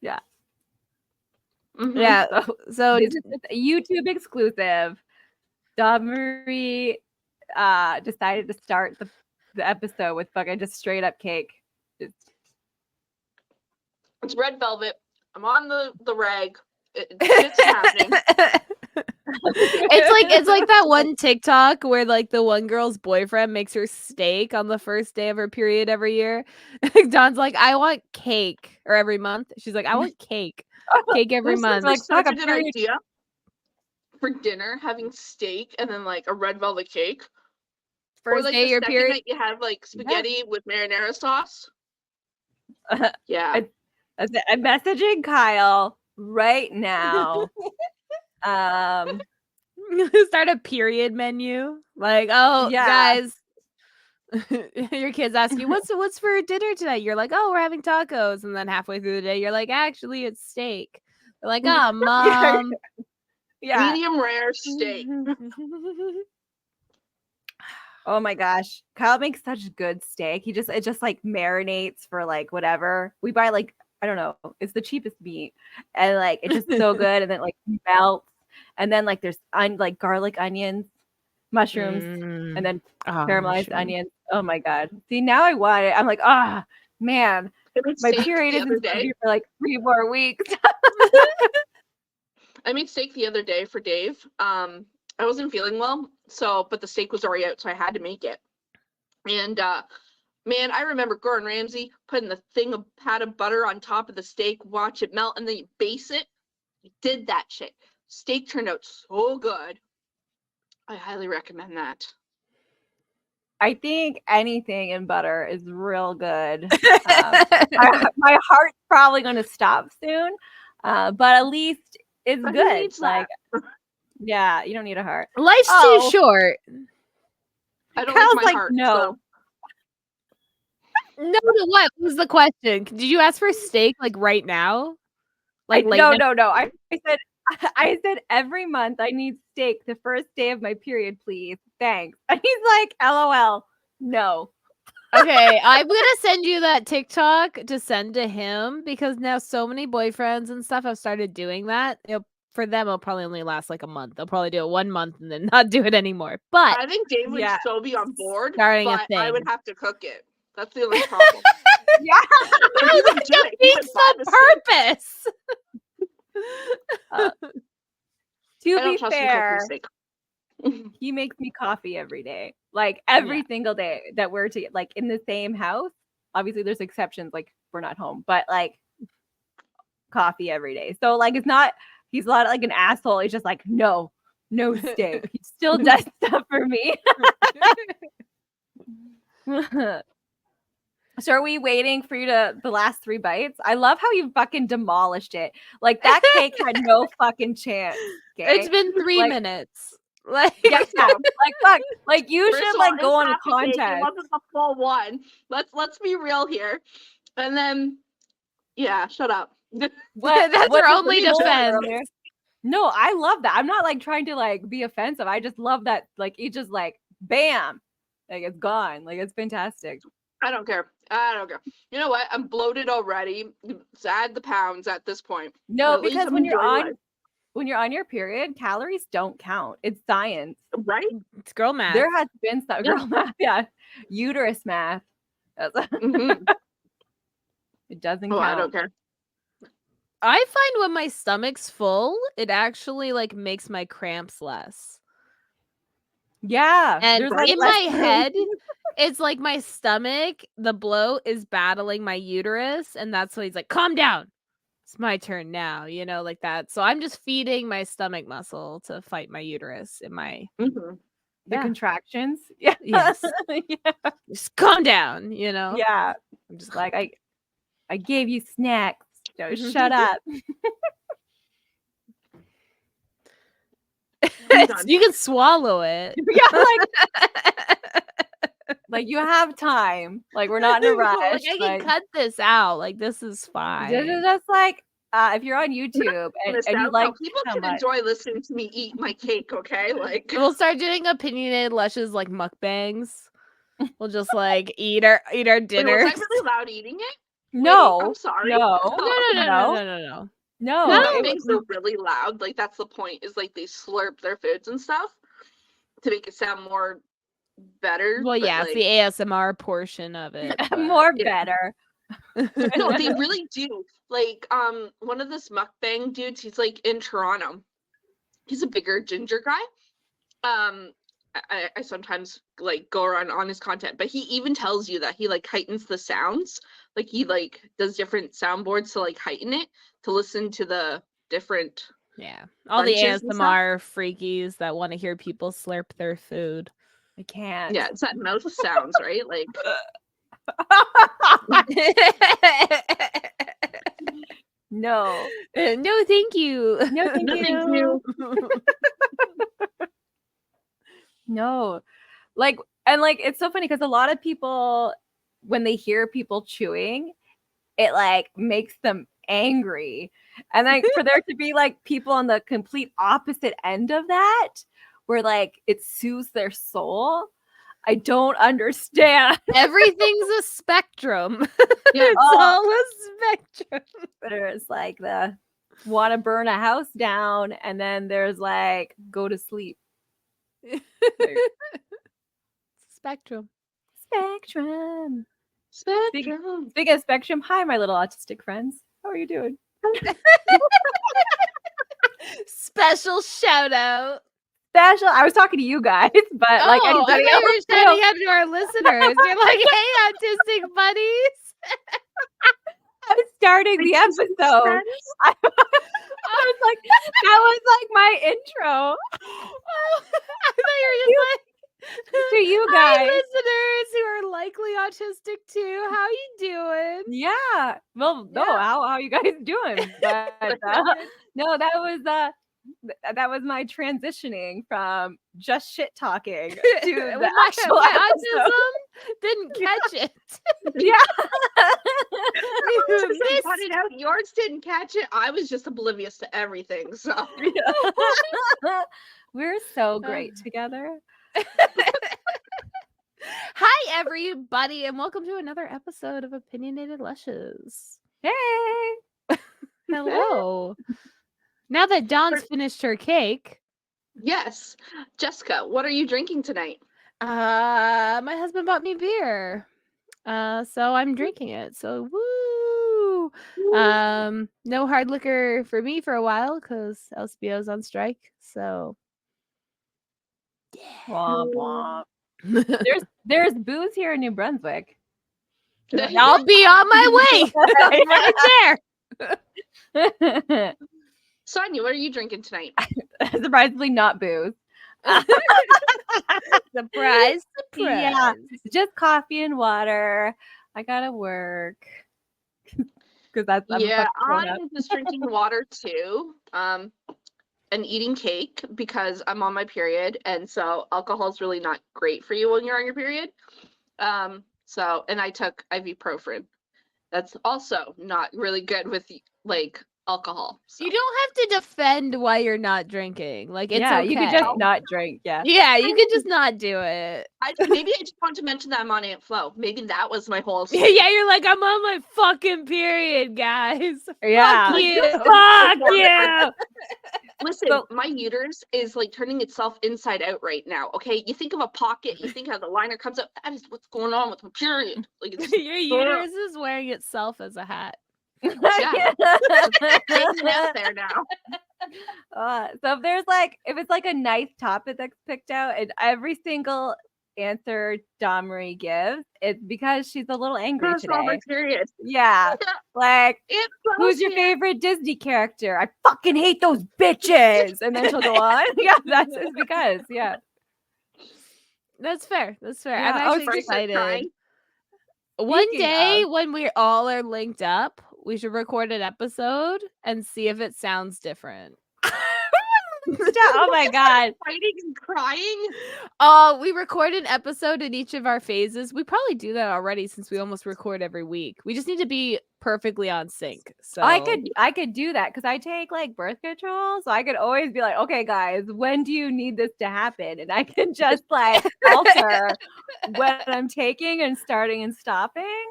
Yeah. Mm-hmm. Yeah. So This is a YouTube exclusive. Dom Marie decided to start the episode with fucking just straight up cake. It's red velvet. I'm on the rag. Shit's happening. It's like that one TikTok where like the one girl's boyfriend makes her steak on the first day of her period every year. Dawn's like, I want cake, or every month. She's like, I want cake every month. Like such a good idea for dinner, having steak and then like a red velvet cake. First or like day the your second period. night you have like spaghetti with marinara sauce. Yeah. I'm messaging Kyle right now. Start a period menu. Like, oh, guys, your kids ask you, what's for dinner tonight? You're like, oh, we're having tacos. And then halfway through the day, you're like, actually, it's steak. They're like, oh, mom. Yeah. Medium rare steak. Oh my gosh. Kyle makes such good steak. It just like marinates for like whatever. We buy like, I don't know, it's the cheapest meat. And like it's just so good. And then like melts. And then like there's like garlic onions, mushrooms, and then caramelized onions. Oh my god. See, now I want it. I'm like, man. My period isn't gonna be for like 3 more weeks. I made steak the other day for Dave. I wasn't feeling well, but the steak was already out, so I had to make it. And man, I remember Gordon Ramsay putting the thing of pat of butter on top of the steak, watch it melt, and then you base it. He did that shit. Steak turned out so good. I highly recommend that. I think anything in butter is real good. My heart's probably going to stop soon, but at least it's good. Like, yeah, you don't need a heart. Life's too short. I don't like my heart. No. So. No, what was the question? Did you ask for steak like right now? Like no. I said every month I need steak the first day of my period, please. Thanks. And he's like, LOL. No. Okay, I'm gonna send you that TikTok to send to him because now so many boyfriends and stuff have started doing that. For them, it'll probably only last like a month. They'll probably do it 1 month and then not do it anymore. But I think Dave would so be on board. Starting but a thing. I would have to cook it. That's the only problem. Yeah, that defeats the purpose. To be fair, he makes me coffee every day, like every single day that we're like in the same house. Obviously, there's exceptions, like we're not home, but like coffee every day. So like it's not. He's not like an asshole. He's just like, no steak. He still does stuff for me. So are we waiting for you the last 3 bites? I love how you fucking demolished it. Like that cake had no fucking chance. Okay? It's been 3 minutes. Like, like fuck. Like you should like go on a contest. It wasn't the full one. Let's be real here. And then, yeah, shut up. That's our only defense. No, I love that. I'm not like trying to like be offensive. I just love that. Like it just like bam, like it's gone. Like it's fantastic. I don't care. You know what? I'm bloated already. Add the pounds at this point. No, because when you're on your period, calories don't count. It's science, right? It's girl math. There has been some girl math, uterus math. Mm-hmm. It doesn't count. I don't care. I find when my stomach's full, it actually like makes my cramps less. Yeah. And in my head, it's like my stomach, the bloat is battling my uterus. And that's why he's like, calm down. It's my turn now, like that. So I'm just feeding my stomach muscle to fight my uterus in my the contractions. Yeah. Yes. Just calm down, Yeah. I'm just like, I gave you snacks. So shut up. You can swallow it. Like you have time. Like we're not in a rush. Like I can cut this out. Like this is fine. Just like if you're on YouTube and you like people can enjoy listening to me eat my cake, okay? Like we'll start doing opinionated Lushes like mukbangs. We'll just like eat our dinner. Was I really loud eating it? No, I'm sorry. no, No. no. Mukbangs are really loud. Like that's the point. Is like they slurp their foods and stuff to make it sound more better. Well, but, yeah, it's the ASMR portion of it. but- More Yeah. better. No, they really do. Like, one of this mukbang dudes, he's like in Toronto. He's a bigger ginger guy. I sometimes like go around on his content, but he even tells you that he like heightens the sounds. Like he like does different soundboards to like heighten it to listen to the different. Yeah, all the Bunches and stuff? ASMR freakies that want to hear people slurp their food. I can't. Yeah, it's that mouth sounds, right? Like No. No, thank you. No, thank no, you. thank you. No. Like, and like, it's so funny because a lot of people, when they hear people chewing, it like makes them angry. And like for there to be like people on the complete opposite end of that, where like it soothes their soul, I don't understand. Everything's a spectrum. Yeah. It's all a spectrum. There's like the want to burn a house down, and then there's like go to sleep. Spectrum. Spectrum. Spectrum. Speaking of spectrum, hi, my little autistic friends. How are you doing? Special shout out. Special. I was talking to you guys, but like I thought anybody you else. were shouting out to our listeners. You're like, hey, autistic buddies. I was starting the episode. I was like, that was like my intro I thought you were just like, to you hi, guys. listeners who are likely autistic too. How you doing? Yeah. Well, no, Yeah. how you guys doing? But no, that was my transitioning from just shit talking to the my actual episode. autism didn't catch it. Yeah. You missed- Cut it out. Yours didn't catch it. I was just oblivious to everything. So We're so great together. Hi, everybody, and welcome to another episode of Opinionated Lushes. Hey. Hello. Now that Dawn's finished her cake, yes, Jessica, what are you drinking tonight? my husband bought me beer. So I'm drinking it. So woo! No hard liquor for me for a while because LCBO's on strike. So Womp womp. There's booze here in New Brunswick. I'll be on my way. Right there. Sonia, what are you drinking tonight? Surprisingly, not booze. Surprise, surprise. Yeah, just coffee and water. I gotta work because I'm Yeah, fucking grown up. I'm just drinking water too. And eating cake because I'm on my period, and so alcohol is really not great for you when you're on your period. So and I took ibuprofen. That's also not really good with like alcohol. So. You don't have to defend why you're not drinking. Like it's Yeah, okay. you could just not drink. Yeah. Yeah, you could just not do it. Maybe I just want to mention that I'm on Aunt Flo. Maybe that was my whole. Yeah, you're like, I'm on my fucking period, guys. Yeah. Fuck you. Like, Fuck you. Listen, So- my uterus is like turning itself inside out right now. Okay, you think of a pocket, you think how the liner comes up. That is what's going on with my period. Like it's Your uterus is wearing itself as a hat. hanging out there now. So if it's like a nice topic that's picked out, and every single answer Domri gives, it's because she's a little angry That's all my today. period. Yeah. Like, It's who's your favorite Disney character? I fucking hate those bitches. And then she'll go on. Yeah, it's because, yeah. That's fair. That's fair. Yeah, I'm I was actually excited. crying. One Speaking day of- when we all are linked up, we should record an episode and see if it sounds different. Oh my God. Fighting and crying. Oh, we record an episode in each of our phases. We probably do that already since we almost record every week. We just need to be perfectly on sync. So I could do that because I take like birth control. So I could always be like, okay, guys, when do you need this to happen? And I can just like alter when I'm taking and starting and stopping.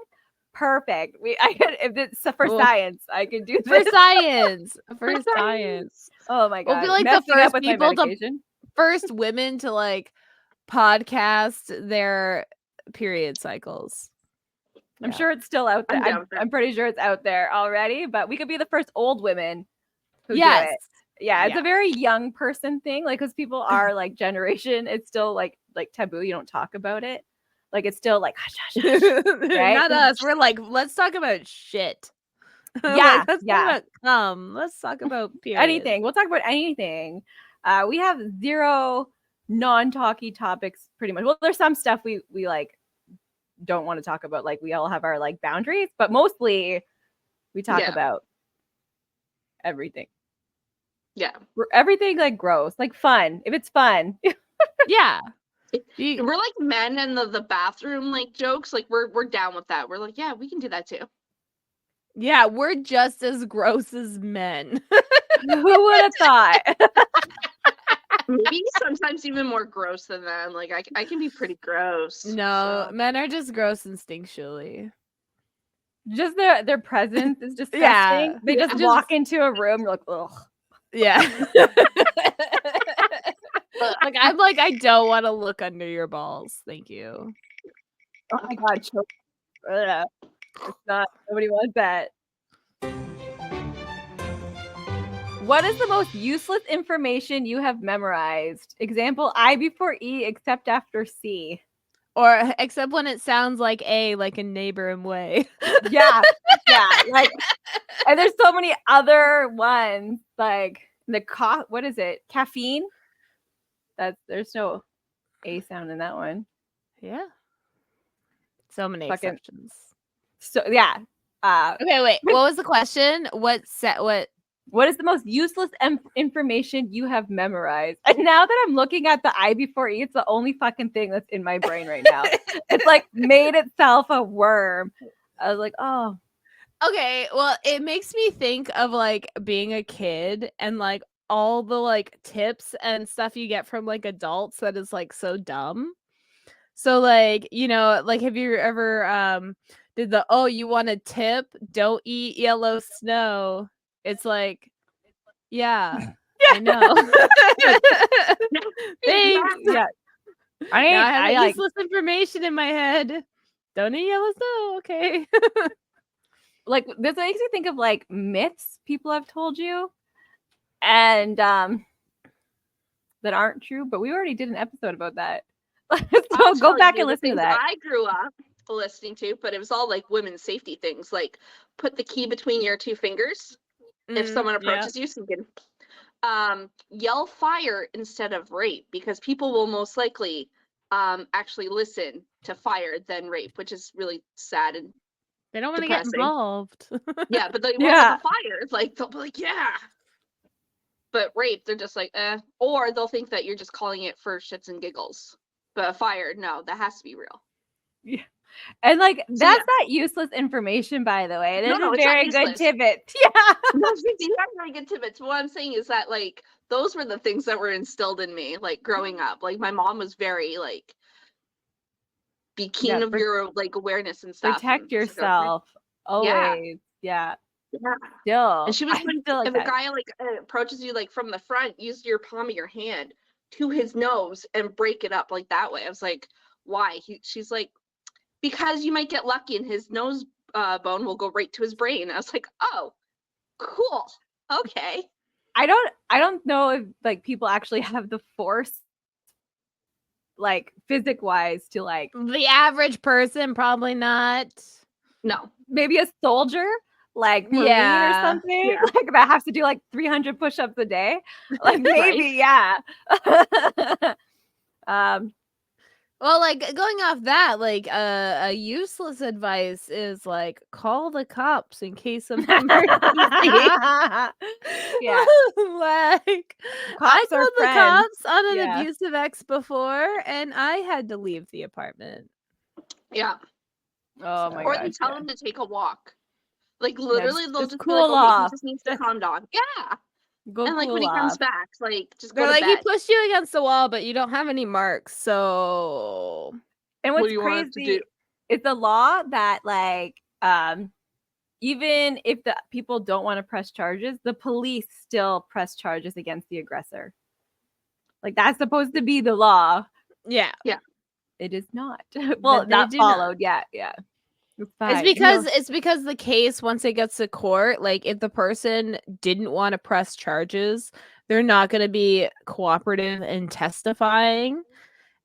Perfect. If it's for Well, science, I can do For this. science. For science. Oh my god. We'll be like the Messing up first with my people to medication. first women to like podcast their period cycles. I'm Yeah. sure it's still out there. I'm down for it. I'm pretty sure it's out there already, but we could be the first old women who Yes. do it. Yeah, it's Yeah. a very young person thing, like because people are like generation. It's still like taboo. You don't talk about it. Like it's still like hush, hush, hush. Right? Not us. We're like, let's talk about shit. Yeah, Let's yeah. talk about let's talk about periods. Anything. We'll talk about anything. We have zero non-talky topics pretty much. Well, there's some stuff we like don't want to talk about. Like we all have our like boundaries, but mostly we talk about everything. Yeah. Everything like gross, like fun. If it's fun. Yeah. We're like men in the bathroom like jokes. Like we're down with that. We're like, yeah, we can do that too. Yeah, we're just as gross as men. Who would have thought? Maybe sometimes even more gross than them. Like I can be pretty gross. No, so. men are just gross instinctually. Just their presence is disgusting. Yeah. They just walk into a room, you're like, ugh. Yeah. Like I'm like, I don't want to look under your balls. Thank you. Oh my god, it's not, nobody wants that. What is the most useless information you have memorized? Example, I before E except after C. Or except when it sounds like A, like a neighboring way. Yeah. Like, and there's so many other ones. Like what is it? Caffeine? There's no A sound in that one. Yeah. So many exceptions. So yeah. Okay, wait. What was the question? What is the most useless information you have memorized? And now that I'm looking at the I before E, it's the only fucking thing that's in my brain right now. It's like made itself a worm. I was like, oh. Okay, well, it makes me think of like being a kid and like all the like tips and stuff you get from like adults that is like so dumb. So like, you know, like have you ever did you want a tip? Don't eat yellow snow. It's like, yeah. I know. Thanks. Yeah. I have useless information in my head. Don't eat yellow snow. Okay. Like this makes me think of like myths people have told you and that aren't true, but we already did an episode about that. So go back and listen to that. I grew up listening to, but it was all like women's safety things, like put the key between your two fingers if someone approaches you, so you can yell fire instead of rape, because people will most likely actually listen to fire than rape, which is really sad and they don't want to get involved. Yeah, but they want the fire. Like they'll be like, yeah. But rape, they're just like, or they'll think that you're just calling it for shits and giggles. But fire, no, that has to be real. Yeah. And like that's not useless information, by the way. It is a very good tidbit. Yeah. No, you have very good tidbits. What I'm saying is that like those were the things that were instilled in me, like growing up. Like my mom was very like, be keen of your like awareness and stuff. Protect yourself always. Yeah. Still. And she was like if a guy like approaches you like from the front, use your palm of your hand to his nose and break it up like that way. I was like, why? She's like, because you might get lucky and his nose bone will go right to his brain. I was like, oh, cool. Okay. I don't know if like people actually have the force, like physic wise, to like the average person, probably not. No, maybe a soldier, like Marine or something, like that has to do like 300 push-ups a day. Like maybe, yeah. Well, like going off that, like a useless advice is like call the cops in case of emergency. Yeah, like I told the cops on an abusive ex before, and I had to leave the apartment. Yeah. Oh my god. Or they tell them to take a walk. Like literally, they'll just cool be like, off. He just needs to calm down. Yeah. Go and like cool when he off. comes back, like just go They're to like, bed. he pushed you against the wall, but you don't have any marks, so. And what's what do you crazy want to do? is the law that like even if the people don't want to press charges, the police still press charges against the aggressor. Like that's supposed to be the law. Yeah. It is not. Well, they not do followed. Yeah. It's fine. It's because the case, once it gets to court, like if the person didn't want to press charges, they're not going to be cooperative in testifying,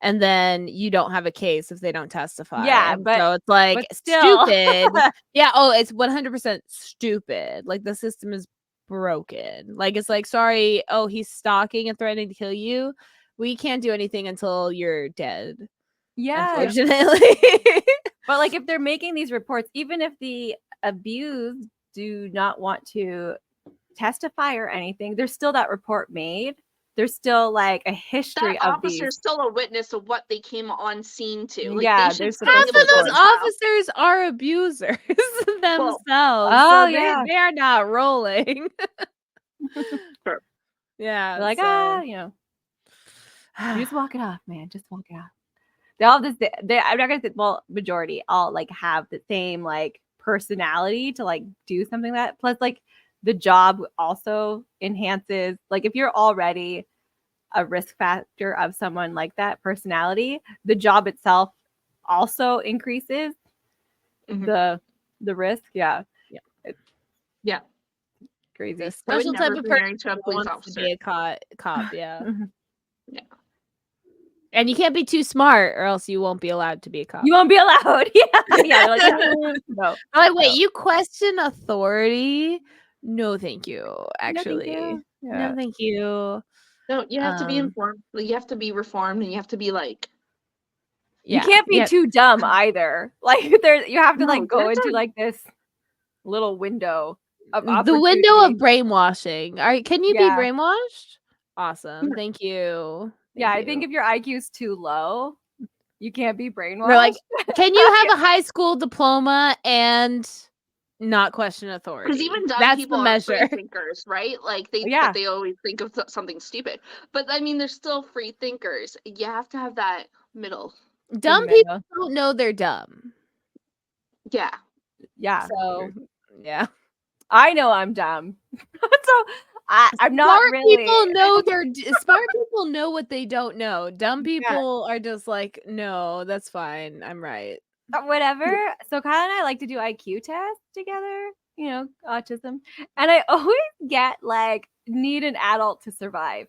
and then you don't have a case if they don't testify. Yeah, and but so it's like still. stupid. Yeah. Oh, it's 100% stupid. Like the system is broken. Like it's like, sorry, oh, he's stalking and threatening to kill you. We can't do anything until you're dead. Yeah. Unfortunately. But like if they're making these reports, even if the abused do not want to testify or anything, there's still that report made. There's still like a history That of officer's these. still a witness of what they came on scene to. Like, Yeah, they should they're still be Half supposed of able to to those go to trial. officers are abusers themselves. Oh, so yeah. they're not rolling. Sure. Yeah. They're like, you know, you just walk it off, man. Just walk it off. They all this. I'm not gonna say. Well, majority all like have the same like personality to like do something like that. Plus, like the job also enhances. Like if you're already a risk factor of someone like that personality, the job itself also increases the risk. Yeah. It's Yeah. crazy. The I would special never type of be person married to a who police wants to officer. be a cop. Yeah. Yeah. And you can't be too smart, or else you won't be allowed to be a cop. You won't be allowed. Yeah. They're like, no. I'm like, wait, you question authority? No, thank you. Actually, No, thank you. no, thank you. No, you have to be informed. Like, you have to be reformed, and you have to be like. You can't be too dumb either. Like you have to like go into like this little window of the window of opportunity. brainwashing. All right, can you be Yeah. brainwashed? Awesome, thank you. Yeah, I think if your IQ's too low, you can't be brainwashed. They're like, can you have a high school diploma and not question authority? Because even dumb That's people the are measure. free thinkers, right? Like Yeah. but they always think of something stupid. But I mean, they're still free thinkers. You have to have that middle. Dumb people don't know they're dumb. Yeah. Yeah. So yeah. I know I'm dumb. So I'm not Smart really. people know smart people know what they don't know. Dumb people are just like, no, that's fine. I'm right. Whatever. So Kyle and I like to do IQ tests together, you know, autism. And I always get like, need an adult to survive.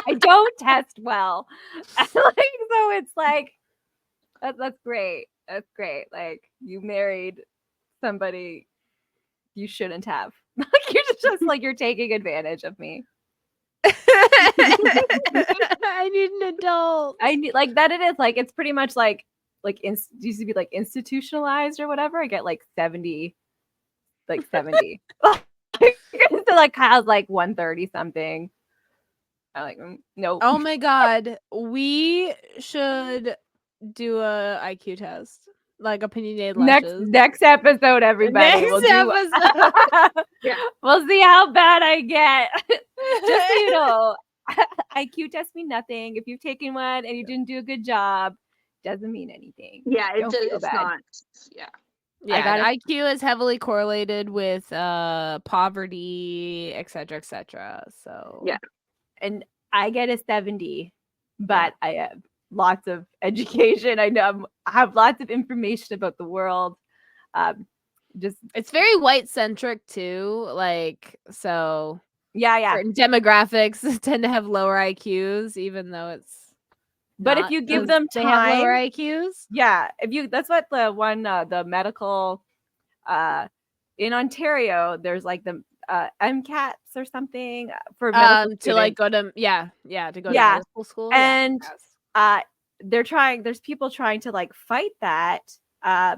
I don't test well. Like, so it's like, that's great. That's great. Like you married somebody you shouldn't have. Like you're just like you're taking advantage of me. I need an adult. I need like that. It is like it's pretty much like used to be like institutionalized or whatever. I get like 70, like 70. So like Kyle's like 130 something. I'm like nope. Oh my god, we should do a IQ test. Like opinionated lushes. Next episode, everybody. Next episode. Yeah. We'll see how bad I get. Just so you know, IQ test mean nothing. If you've taken one and you didn't do a good job, doesn't mean anything. Yeah, Don't feel it's bad. not. Yeah. Yeah, IQ is heavily correlated with poverty, etc., etc. So yeah, and I get a 70, but I have lots of education. I know I have lots of information about the world. Just it's very white centric too. Like so, yeah. Certain demographics tend to have lower IQs, even though it's. But if you give them time, they have lower IQs. Yeah, that's what the one the medical in Ontario. There's like the MCATs or something for medical to like go to to go to medical school. And there's people trying to like fight that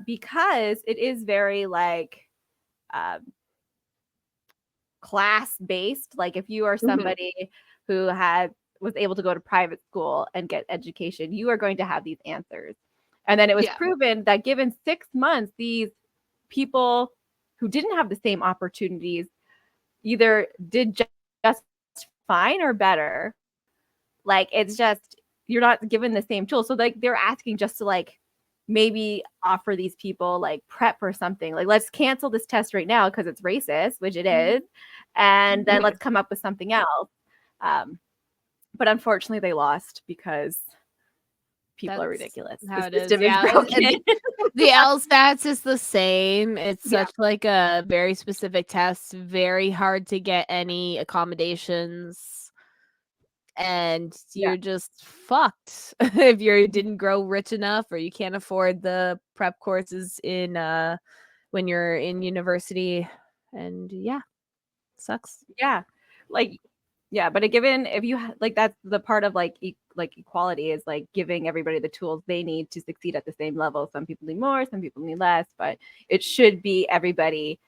because it is very like class based. Like if you are somebody who was able to go to private school and get education, you are going to have these answers. And then it was proven that given 6 months, these people who didn't have the same opportunities either did just fine or better. Like it's just you're not given the same tools. So like they're asking just to like maybe offer these people like prep or something. Like, let's cancel this test right now because it's racist, which it is, and then let's come up with something else. But unfortunately, they lost because people are ridiculous. How The it is. system is Yeah. broken. The LSATs is the same. It's Yeah. such like a very specific test, very hard to get any accommodations, and you're just fucked if you didn't grow rich enough or you can't afford the prep courses in when you're in university. And yeah, sucks. Yeah, like but given if you like, that's the part of like like equality is like giving everybody the tools they need to succeed at the same level. Some people need more, some people need less, but it should be everybody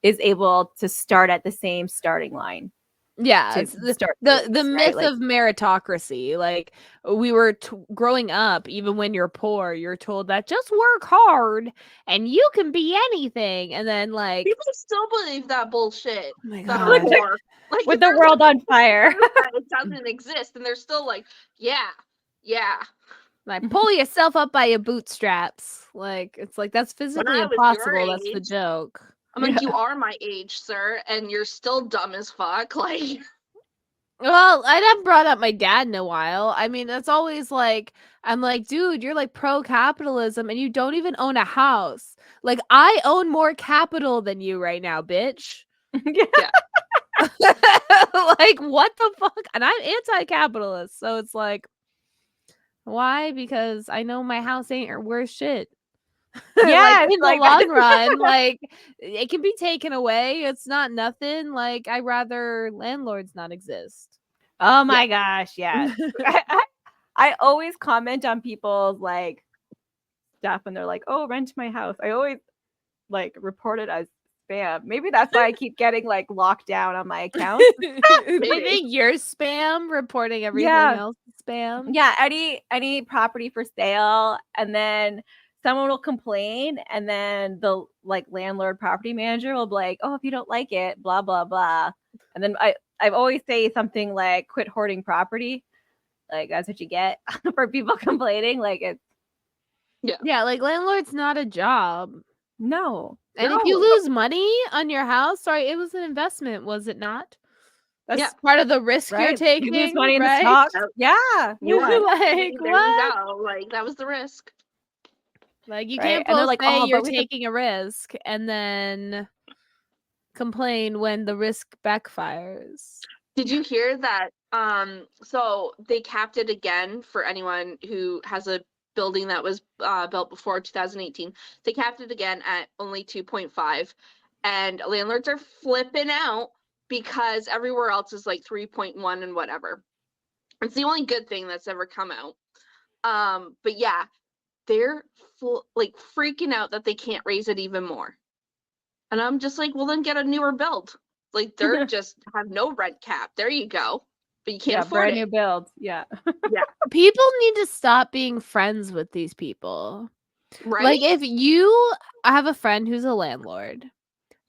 is able to start at the same starting line. Yeah, To it's the start the things, right? myth Like, of meritocracy. Like we were growing up, even when you're poor, you're told that just work hard and you can be anything. And then like People still believe that bullshit. oh my That are God. poor. Like, with if the there's world a on fire. proof that it doesn't exist, and they're still like, yeah. Like pull yourself up by your bootstraps. Like it's like that's physically I was your impossible. That's the age, joke. I'm like, you are my age, sir, and you're still dumb as fuck. Like, Well, I haven't brought up my dad in a while. I mean, that's always like, I'm like, dude, you're like pro capitalism and you don't even own a house. Like, I own more capital than you right now, bitch. Yeah. Like, what the fuck? And I'm anti capitalist. So it's like, why? Because I know my house ain't worth shit. Yeah, Like, in the like long run, like, it can be taken away. It's not nothing. Like, I'd rather landlords not exist. Oh my gosh, yeah. I always comment on people's like stuff when they're like, "Oh, rent my house." I always like report it as spam. Maybe that's why I keep getting like locked down on my account. They think you're spam, reporting everything else is spam. Yeah, any property for sale, and then someone will complain, and then the like landlord property manager will be like, "Oh, if you don't like it, blah blah blah," and then I've always say something like, "Quit hoarding property." Like, that's what you get for people complaining. Like, it's Yeah, like landlord's not a job. no. And if you lose money on your house, sorry, it was an investment, was it not? That's part of the risk you're taking. You lose money in the right? stocks. Yeah. You're like, there you what? go. Like, that was the risk. Like, you Right? can't And they're both like, say "Oh, you're but taking a risk and then complain when the risk backfires. Did you hear that? So they capped it again for anyone who has a building that was built before 2018. They capped it again at only 2.5, and landlords are flipping out because everywhere else is like 3.1 and whatever. It's the only good thing that's ever come out. But yeah, they're like freaking out that they can't raise it even more. And I'm just like, well, then get a newer build. Like, they're just have no rent cap. There you go. But you can't afford brand it. new build. Yeah. People need to stop being friends with these people. Right? Like, if you have a friend who's a landlord,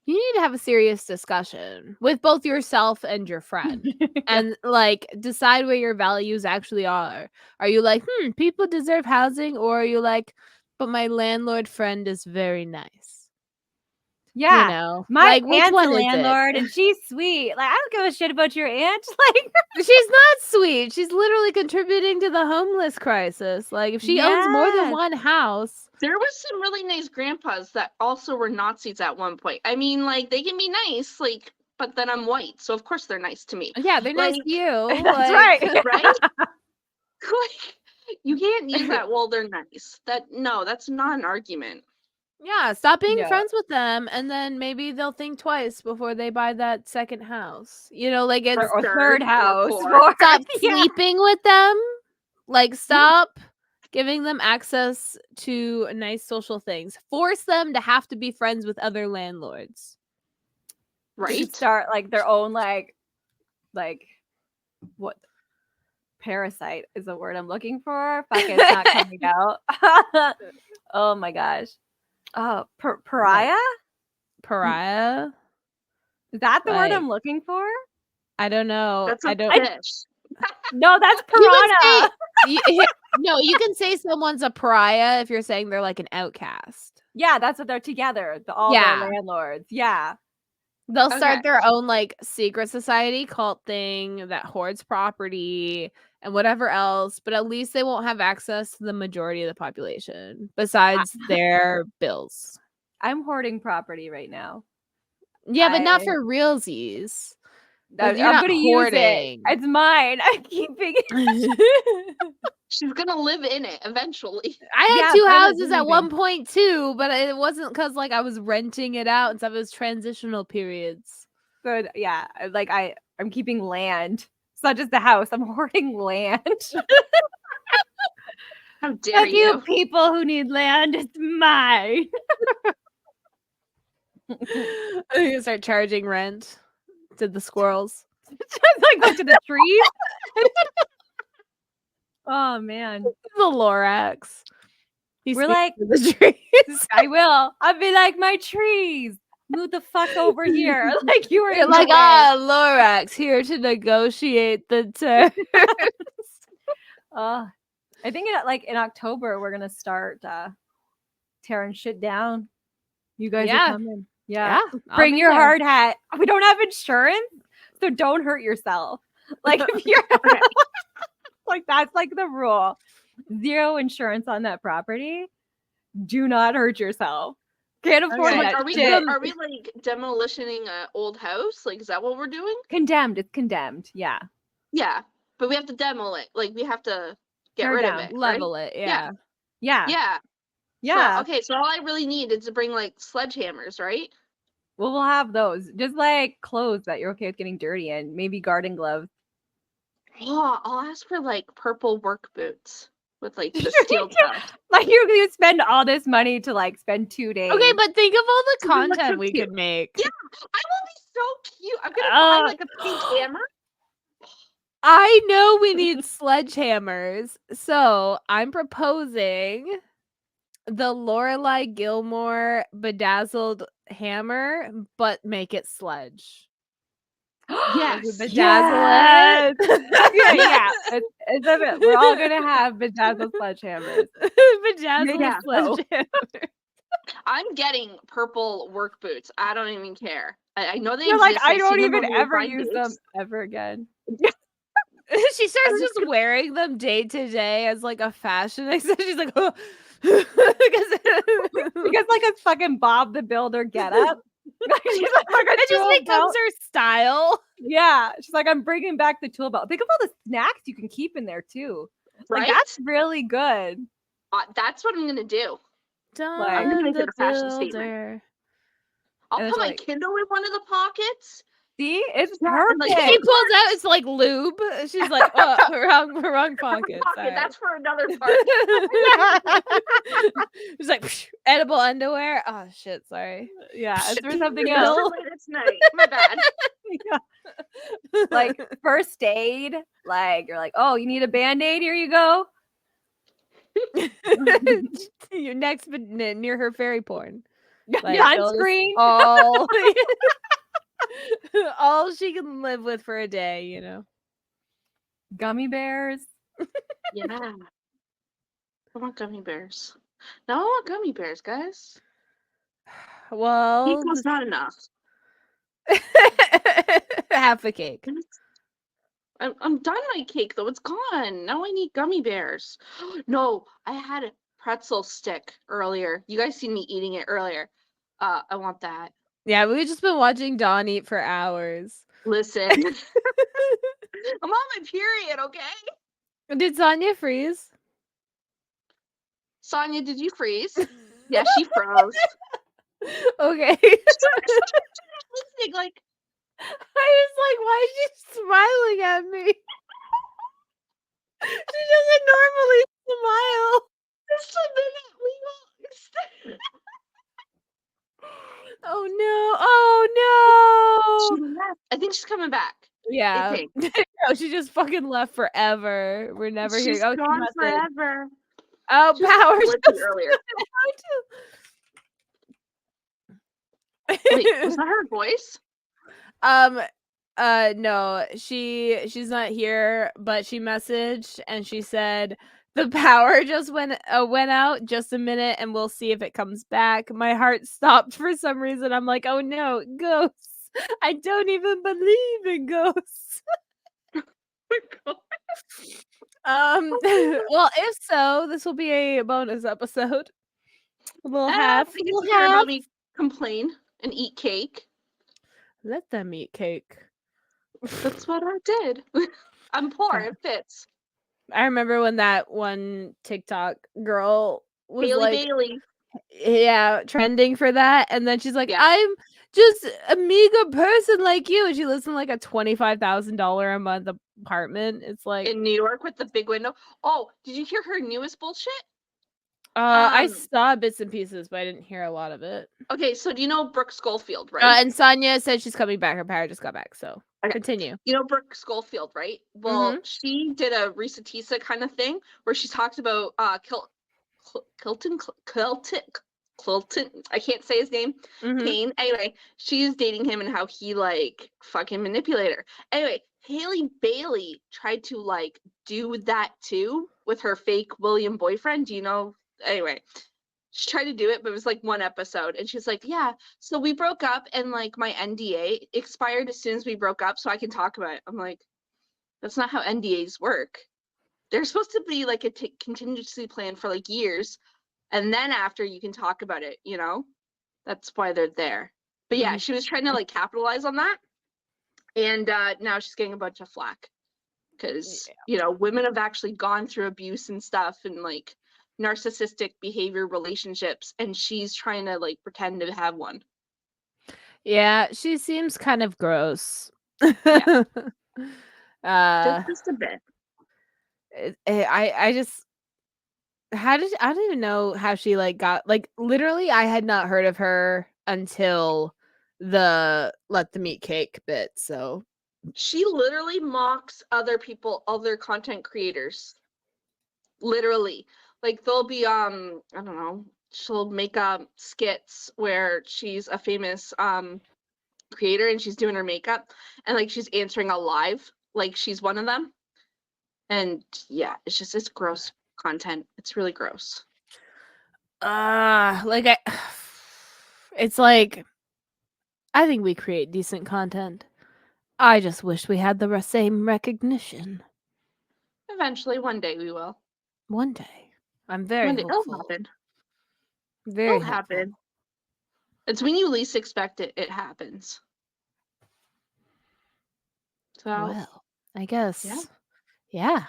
you need to have a serious discussion with both yourself and your friend and like decide where your values actually are. Are you like, people deserve housing? Or are you like, but my landlord friend is very nice? Yeah. You know, My like, which aunt's one a is landlord it? and she's sweet. Like, I don't give a shit about your aunt. Like, She's not sweet. She's literally contributing to the homeless crisis. Like, if she owns more than one house. There was some really nice grandpas that also were Nazis at one point. I mean, like, they can be nice, like, but then I'm white, so of course they're nice to me. Yeah, they're nice to you. That's like, right. Right? Like, you can't use that, well, they're nice. That's not an argument. Yeah, stop being friends with them, and then maybe they'll think twice before they buy that second house. You know, like it's or third house. Stop sleeping with them. Like, stop giving them access to nice social things. Force them to have to be friends with other landlords. Right? Start like their own like what? Parasite is the word I'm looking for. Fuck, it's not coming out. Oh my gosh. Oh, pariah? Pariah? Is that the word I'm looking for? I don't know. That's I a don't. fish. No, that's piranha. No, you can say someone's a pariah if you're saying they're like an outcast. Yeah, that's what they're together. All Yeah. their landlords. Yeah. They'll Okay. start their own like secret society cult thing that hoards property and whatever else, but at least they won't have access to the majority of the population besides their bills. I'm hoarding property right now. Yeah, but not for realsies. I'm You're not gonna use it. hoarding. It's mine. I'm keeping it. She's gonna live in it eventually. I had Yeah, 2 but I'm not houses doing at anything. one point too, but it wasn't because like I was renting it out and stuff. It was transitional periods. So yeah, I'm keeping land. It's not just the house. I'm hoarding land. How dare Fuck you, you? people who need land. It's mine. I'm gonna start charging rent to the squirrels. Just like go to the trees. Oh man. The Lorax. We're like, the trees. I will. I'll be like, my trees. Move the fuck over here. Like you were You're in like, the way. Lorax here to negotiate the terms. I think in October we're gonna start tearing shit down. You guys Yeah. are coming. Yeah. I'll Bring be your there. hard hat. We don't have insurance, so don't hurt yourself. Like if you're like that's like the rule. 0 insurance on that property. Do not hurt yourself. Can't afford Okay. Like, that are we shit. like demolishing an old house? Like, is that what we're doing? Condemned. It's condemned. Yeah. Yeah, but we have to demo it. Like, we have to get Tear rid down, of it. Level it, yeah. Yeah. Yeah. Yeah. So, okay, so all I really need is to bring like sledgehammers, right? Well, we'll have those. Just like clothes that you're okay with getting dirty in. Maybe garden gloves. Oh, I'll ask for like purple work boots with like the steel toe. Like you spend all this money to like spend 2 days. Okay, but think of all the So we look so content we cute. could make. Yeah, I will be so cute. I'm gonna buy like a pink hammer. I know we need sledgehammers, so I'm proposing the Lorelai Gilmore bedazzled hammer, but make it sledge. Yes. Bedazzle Yes. it. yeah. We're all gonna have bedazzled sledgehammers. Bedazzled Yeah. sledgehammer. I'm getting purple work boots. I don't even care. I know they You're exist. like, I I've don't seen them even on ever Blind use Dates. them ever again. She starts I'm just just wearing them day to day as like a fashion accessory. She's like, oh. Because like a fucking Bob the Builder get up. She's like, It just becomes her style. Yeah. She's like, I'm bringing back the tool belt. Think of all the snacks you can keep in there too. Like right? that's really good. That's what I'm gonna do. I'm gonna make the it a fashion statement. builder. I'll And put it's my like- Kindle in one of the pockets. See, it's Yeah, and, perfect. like, She pulls out, it's like lube. She's like, oh, wrong pocket. Pocket, that's for another part. She's like, psh, edible underwear. Oh shit, sorry. Yeah, it's for something Yeah, else. later tonight. My bad. Yeah. Like first aid. Like you're like, oh, you need a band-aid? Here you go. Your next near her fairy porn. Sunscreen. All she can live with for a day, you know. Gummy bears. Yeah. I want gummy bears. No, I want gummy bears, guys. Well, Equals not enough. half a cake. I'm done my cake though. It's gone. Now I need gummy bears. No, I had a pretzel stick earlier. You guys seen me eating it earlier. I want that. Yeah, we've just been watching Dawn eat for hours. Listen. I'm on my period, okay? Did Sonia freeze? Sonia, did you freeze? Yeah, she froze. Okay. Listening, like, I was like, why is she smiling at me? She doesn't normally smile. just a minute, we will. Oh no! She left. I think she's coming back. Yeah. I think. No, she just fucking left forever. We're never She's hearing. Oh, she gone must have- forever. Oh, She was power glitchy earlier. Wait, was that her voice? No, she's not here, but she messaged and she said the power just went out. Just a minute, and we'll see if it comes back. My heart stopped for some reason. I'm like, oh no, ghosts! I don't even believe in ghosts. Well, if so, this will be a bonus episode. We'll have You get to hear about me complain and eat cake. Let them eat cake. That's what I did. I'm poor. It fits. I remember when that one TikTok girl was Bailey. yeah, trending for that, and then she's like, Yeah. I'm just a meager person like you, and she lives in like a $25,000 a month apartment. It's like In New York with the big window. Oh, did you hear her newest bullshit? I saw bits and pieces, but I didn't hear a lot of it. Okay, so do you know Brooke Schofield, right? And Sonia said she's coming back. Her power just got back, so continue. You know Brooke Schofield, right? Well, she did a Risa Tisa kind of thing where she talked about Clinton. I can't say his name. Kane. Anyway, she's dating him and how he like fucking manipulated her. Anyway, Haley Bailey tried to like do that too with her fake William boyfriend. Do you know? Anyway, she tried to do it, but it was like one episode, and she's like, yeah, so we broke up and like my NDA expired as soon as we broke up, so I can talk about it. I'm like, that's not how NDAs work. They're supposed to be like a contingency plan for like years, and then after you can talk about it, you know? That's why they're there. But yeah, she was trying to like capitalize on that, and now she's getting a bunch of flack because you know, women have actually gone through abuse and stuff and like narcissistic behavior relationships, and she's trying to like pretend to have one. Yeah, she seems kind of gross. Yeah. Just a bit. I just I don't even know how she like got like literally I had not heard of her until the let them eat cake bit. So she literally mocks other people, other content creators. Literally. Like they'll be I don't know, she'll make skits where she's a famous creator and she's doing her makeup and like she's answering a live like she's one of them. And yeah, it's gross content. It's really gross. like it's like I think we create decent content. I just wish we had the same recognition. Eventually, one day we will. One day. I'm very hopeful. It'll happen. Very It'll happen. It's when you least expect it, it happens. So well, I guess. Yeah.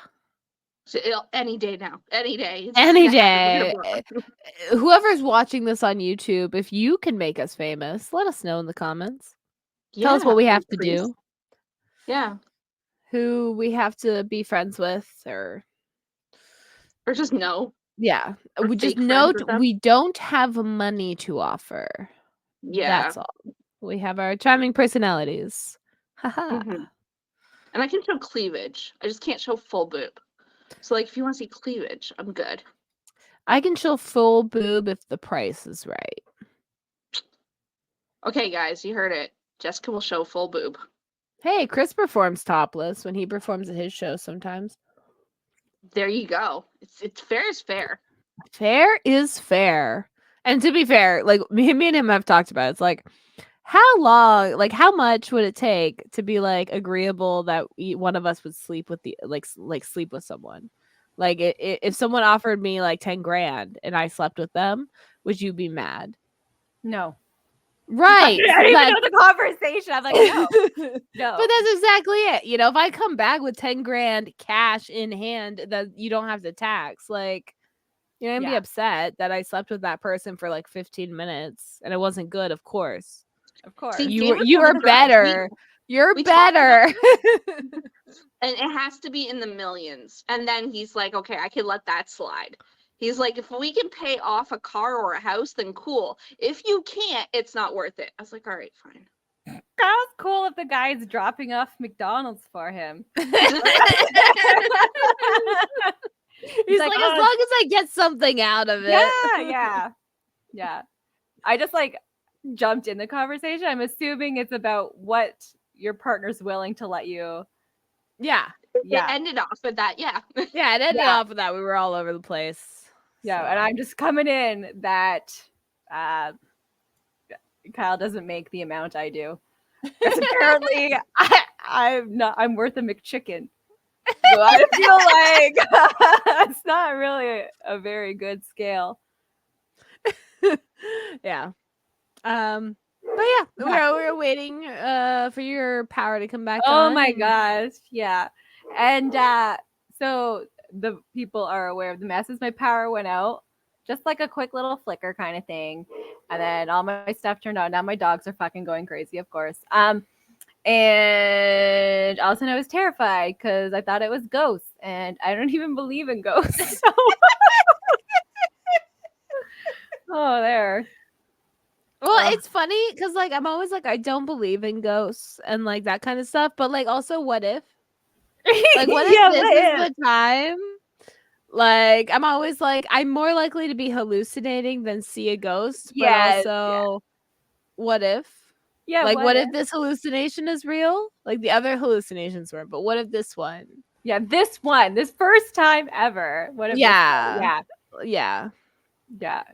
So any day now. Any day. Any day. Whoever's watching this on YouTube, if you can make us famous, let us know in the comments. Tell us what we have to do. Yeah. Who we have to be friends with or just know. Yeah. We just note we don't have money to offer. Yeah. That's all. We have our charming personalities. Haha. And I can show cleavage. I just can't show full boob. So like if you want to see cleavage, I'm good. I can show full boob if the price is right. Okay, guys, you heard it. Jessica will show full boob. Hey, Chris performs topless when he performs at his show sometimes. There you go. It's fair is fair. Fair is fair. And to be fair, like me and him have talked about it. It's like how long, like how much would it take to be like agreeable that one of us would sleep with the like sleep with someone? Like if someone offered me like 10 grand and I slept with them, would you be mad? No. Right. I didn't even know the conversation. I'm like, no. No. But that's exactly it. You know, if I come back with 10 grand cash in hand that you don't have to tax, like, you know, I'd be upset that I slept with that person for like 15 minutes and it wasn't good, of course. Of course. See, you are better. You're better. And it has to be in the millions. And then he's like, okay, I can let that slide. He's like, if we can pay off a car or a house, then cool. If you can't, it's not worth it. I was like, all right, fine. That was cool if the guy's dropping off McDonald's for him. He's like, as long as I get something out of it. Yeah. I just like jumped in the conversation. I'm assuming it's about what your partner's willing to let you. Yeah. It ended off with that. Yeah. Yeah, it ended Yeah. off with that. We were all over the place. Yeah, So. and I'm just coming in that Kyle doesn't make the amount I do. Because apparently I'm worth a McChicken. So I feel like it's not really a very good scale. Yeah. But yeah, we're waiting for your power to come back on. Oh my gosh. Yeah. And so the people are aware of the messes. My power went out. Just like a quick little flicker kind of thing. And then all my stuff turned on. Now my dogs are fucking going crazy, of course. And all of a sudden I was terrified because I thought it was ghosts. And I don't even believe in ghosts. So. Oh, there. Well, it's funny because like I'm always like I don't believe in ghosts and like that kind of stuff, but like also what if? Like what if this is the time? Like I'm always like I'm more likely to be hallucinating than see a ghost, but also what if? Yeah, like what if this hallucination is real? Like the other hallucinations weren't, but what if this one? Yeah, this first time ever. What if yeah.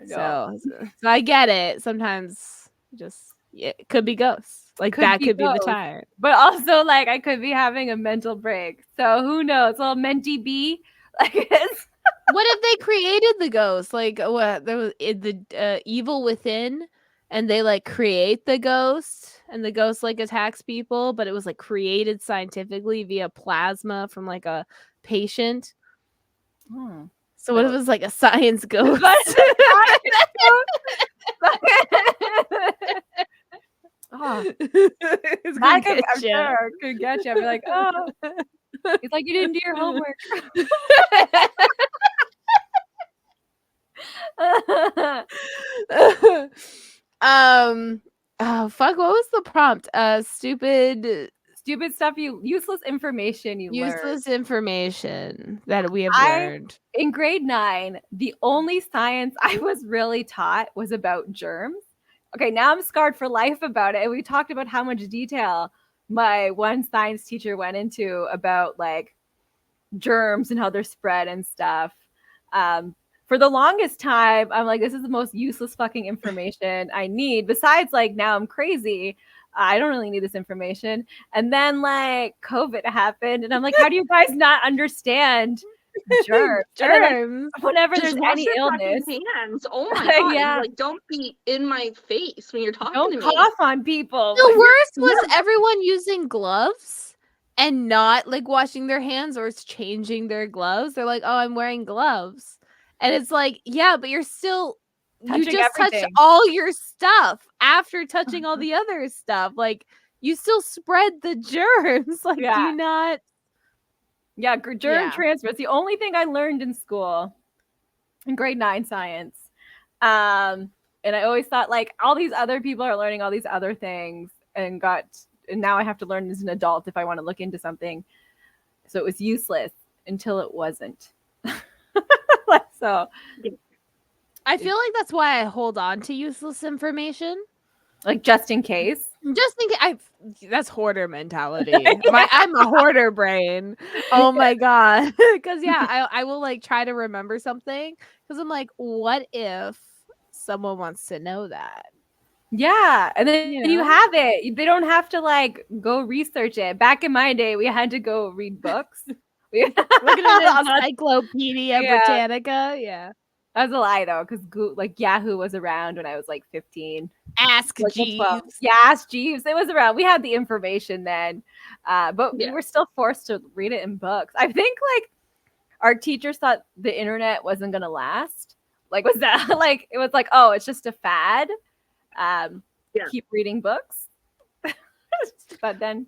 No. So I get it. Sometimes just it could be ghosts. Like that could be the time. But also like I could be having a mental break. So who knows? Little mentee bee. Like it's what if they created the ghost? Like what there was the evil within and they like create the ghost and the ghost like attacks people, but it was like created scientifically via plasma from like a patient. So what if it was like a science ghost? It's gonna get I'm sure could get you. I'd be like, oh, it's like you didn't do your homework. Oh fuck, what was the prompt? Stupid stuff useless information useless information that we have learned. In grade 9, the only science I was really taught was about germs. Okay, now I'm scarred for life about it. And we talked about how much detail my one science teacher went into about like germs and how they're spread and stuff. For the longest time, I'm like, this is the most useless fucking information I need. Besides, like, now I'm crazy. I don't really need this information. And then, like, COVID happened. And I'm like, how do you guys not understand germs? Germs. Like, whenever there's any illness. Hands. Oh my God. Yeah. Like, don't be in my face when you're talking to me. Don't cough on people. The worst was everyone using gloves and not, like, washing their hands or changing their gloves. They're like, oh, I'm wearing gloves. And it's like, yeah, but you're still you just touched all your stuff after touching all the other stuff. Like you still spread the germs. Like do you not? Yeah, germ transfer. It's the only thing I learned in school in grade 9 science. And I always thought like all these other people are learning all these other things and now I have to learn as an adult if I want to look into something. So it was useless until it wasn't. So I feel like that's why I hold on to useless information. Like just in case. Just in case. That's hoarder mentality. I'm a hoarder brain. Oh my God. Because I will like try to remember something because I'm like, what if someone wants to know that? Yeah, and then you have it. They don't have to like go research it. Back in my day, we had to go read books. Look at the Encyclopedia Britannica. Yeah. That was a lie though, because like Yahoo was around when I was like 15. Ask Jeeves. Yeah, Ask Jeeves. It was around. We had the information then, but we were still forced to read it in books. I think like our teachers thought the internet wasn't gonna last. Like, was that like it was like, oh, it's just a fad. Keep reading books. But then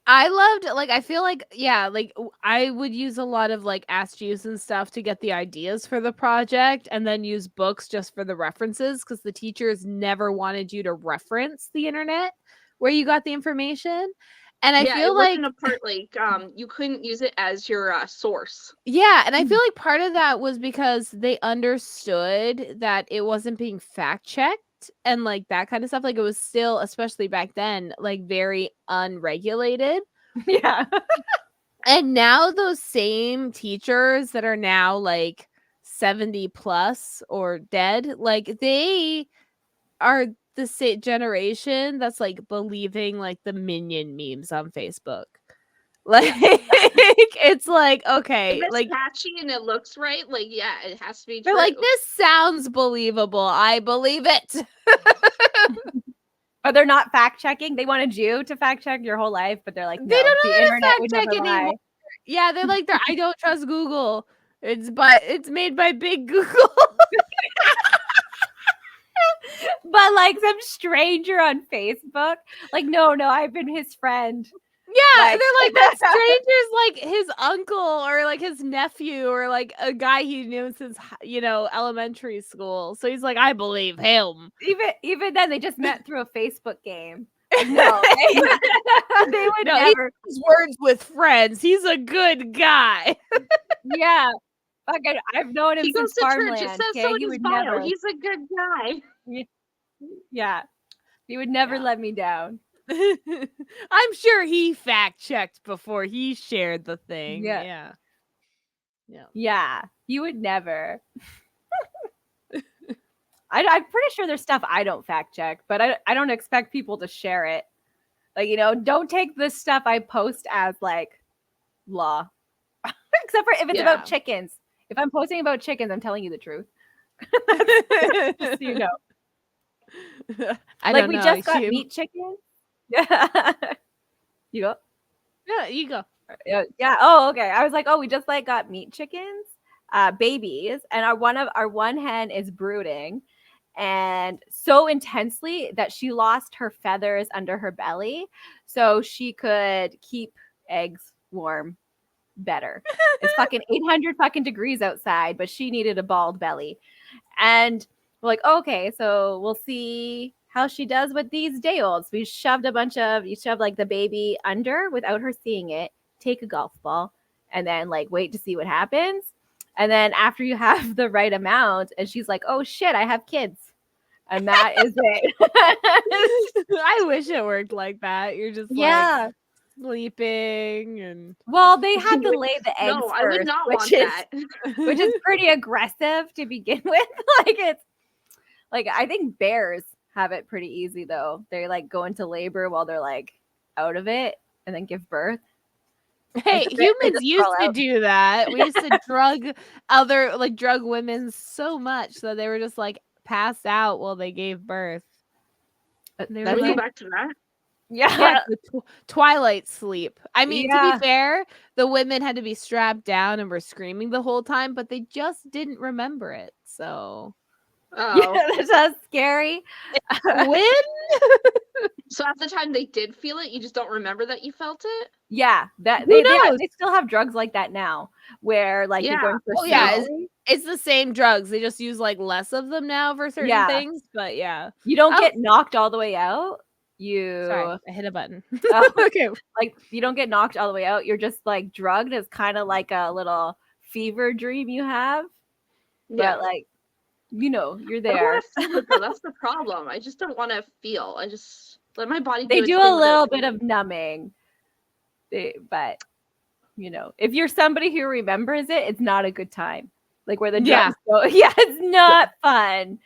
I loved like I feel like like I would use a lot of like Ask Jeeves and stuff to get the ideas for the project and then use books just for the references because the teachers never wanted you to reference the internet where you got the information. And I feel like a part like you couldn't use it as your source. Yeah, and I feel like part of that was because they understood that it wasn't being fact checked. and like that kind of stuff. Like it was still, especially back then, like very unregulated. Yeah. And now those same teachers that are now like 70 plus or dead, like they are the same generation that's like believing like the Minion memes on Facebook. Like it's like, If okay, it's like catchy and it looks right, like yeah, it has to be they're true. like, this sounds believable. I believe it. Or they're not fact checking. They wanted you to fact check your whole life, but they're like, They no, don't know the how to internet fact would check never anymore. lie. Yeah, they're like, I don't trust Google. It's made by Big Google. But like some stranger on Facebook, like, no, I've been his friend. Yeah, Like- they're like, that stranger's like his uncle or like his nephew or like a guy he knew since, elementary school. So he's like, I believe him. Even then, they just met through a Facebook game. Like, no, they would No, never. his words with friends. He's a good guy. Yeah, fucking, I've known him He goes since to church. farmland. It says Okay, so in he his would bio. never. He's a good guy. Yeah, he would never Yeah. let me down. I'm sure he fact checked before he shared the thing. Yeah. Yeah. Yeah, he would never. I'm pretty sure there's stuff I don't fact check, but I don't expect people to share it. Like, don't take this stuff I post as like law. Except for if it's Yeah. about chickens. If I'm posting about chickens, I'm telling you the truth. Just so you know. I Like don't we know. just got meat chicken. Yeah. You go. Yeah, you go. Yeah. Oh, okay. I was like, oh, we just like got meat chickens, babies, and our one hen is brooding, and so intensely that she lost her feathers under her belly, so she could keep eggs warm better. It's fucking 800 fucking degrees outside, but she needed a bald belly, and we're like, okay, so we'll see how she does with these day olds. You shove like the baby under without her seeing it, take a golf ball, and then like wait to see what happens. And then after you have the right amount, and she's like, oh shit, I have kids. And that is it. I wish it worked like that. You're just Yeah. like sleeping and Well, they had to lay the eggs No, first, I would not want which that. is pretty aggressive to begin with. Like it's like I think bears have it pretty easy though. They like go into labor while they're like out of it and then give birth. Hey, They humans just used crawl to out. do that. We used to drug women so much that they were just like passed out while they gave birth. They That's were Can we go like, back to that? yeah. the twilight sleep. I mean, to Yeah. be fair, the women had to be strapped down and were screaming the whole time, but they just didn't remember it. So Oh, Yeah, that's scary. when so at the time they did feel it, you just don't remember that you felt it. Yeah, that Who they knows? still have drugs like that now, where like you're Yeah. going for Oh, yeah, surgery. it's the same drugs, they just use like less of them now for certain Yeah. things. But yeah, You don't Oh. get knocked all the way out. You sorry, I hit a button. Oh. Okay, like you don't get knocked all the way out. You're just like drugged. It's kind of like a little fever dream you have, Yeah. but like you're I don't there. want to feel it though. That's the problem. I just don't want to feel. I just let my body. They do its do thing a little without bit feeling. of numbing, but if you're somebody who remembers it, it's not a good time. Like where the drugs go. Yeah, it's not fun.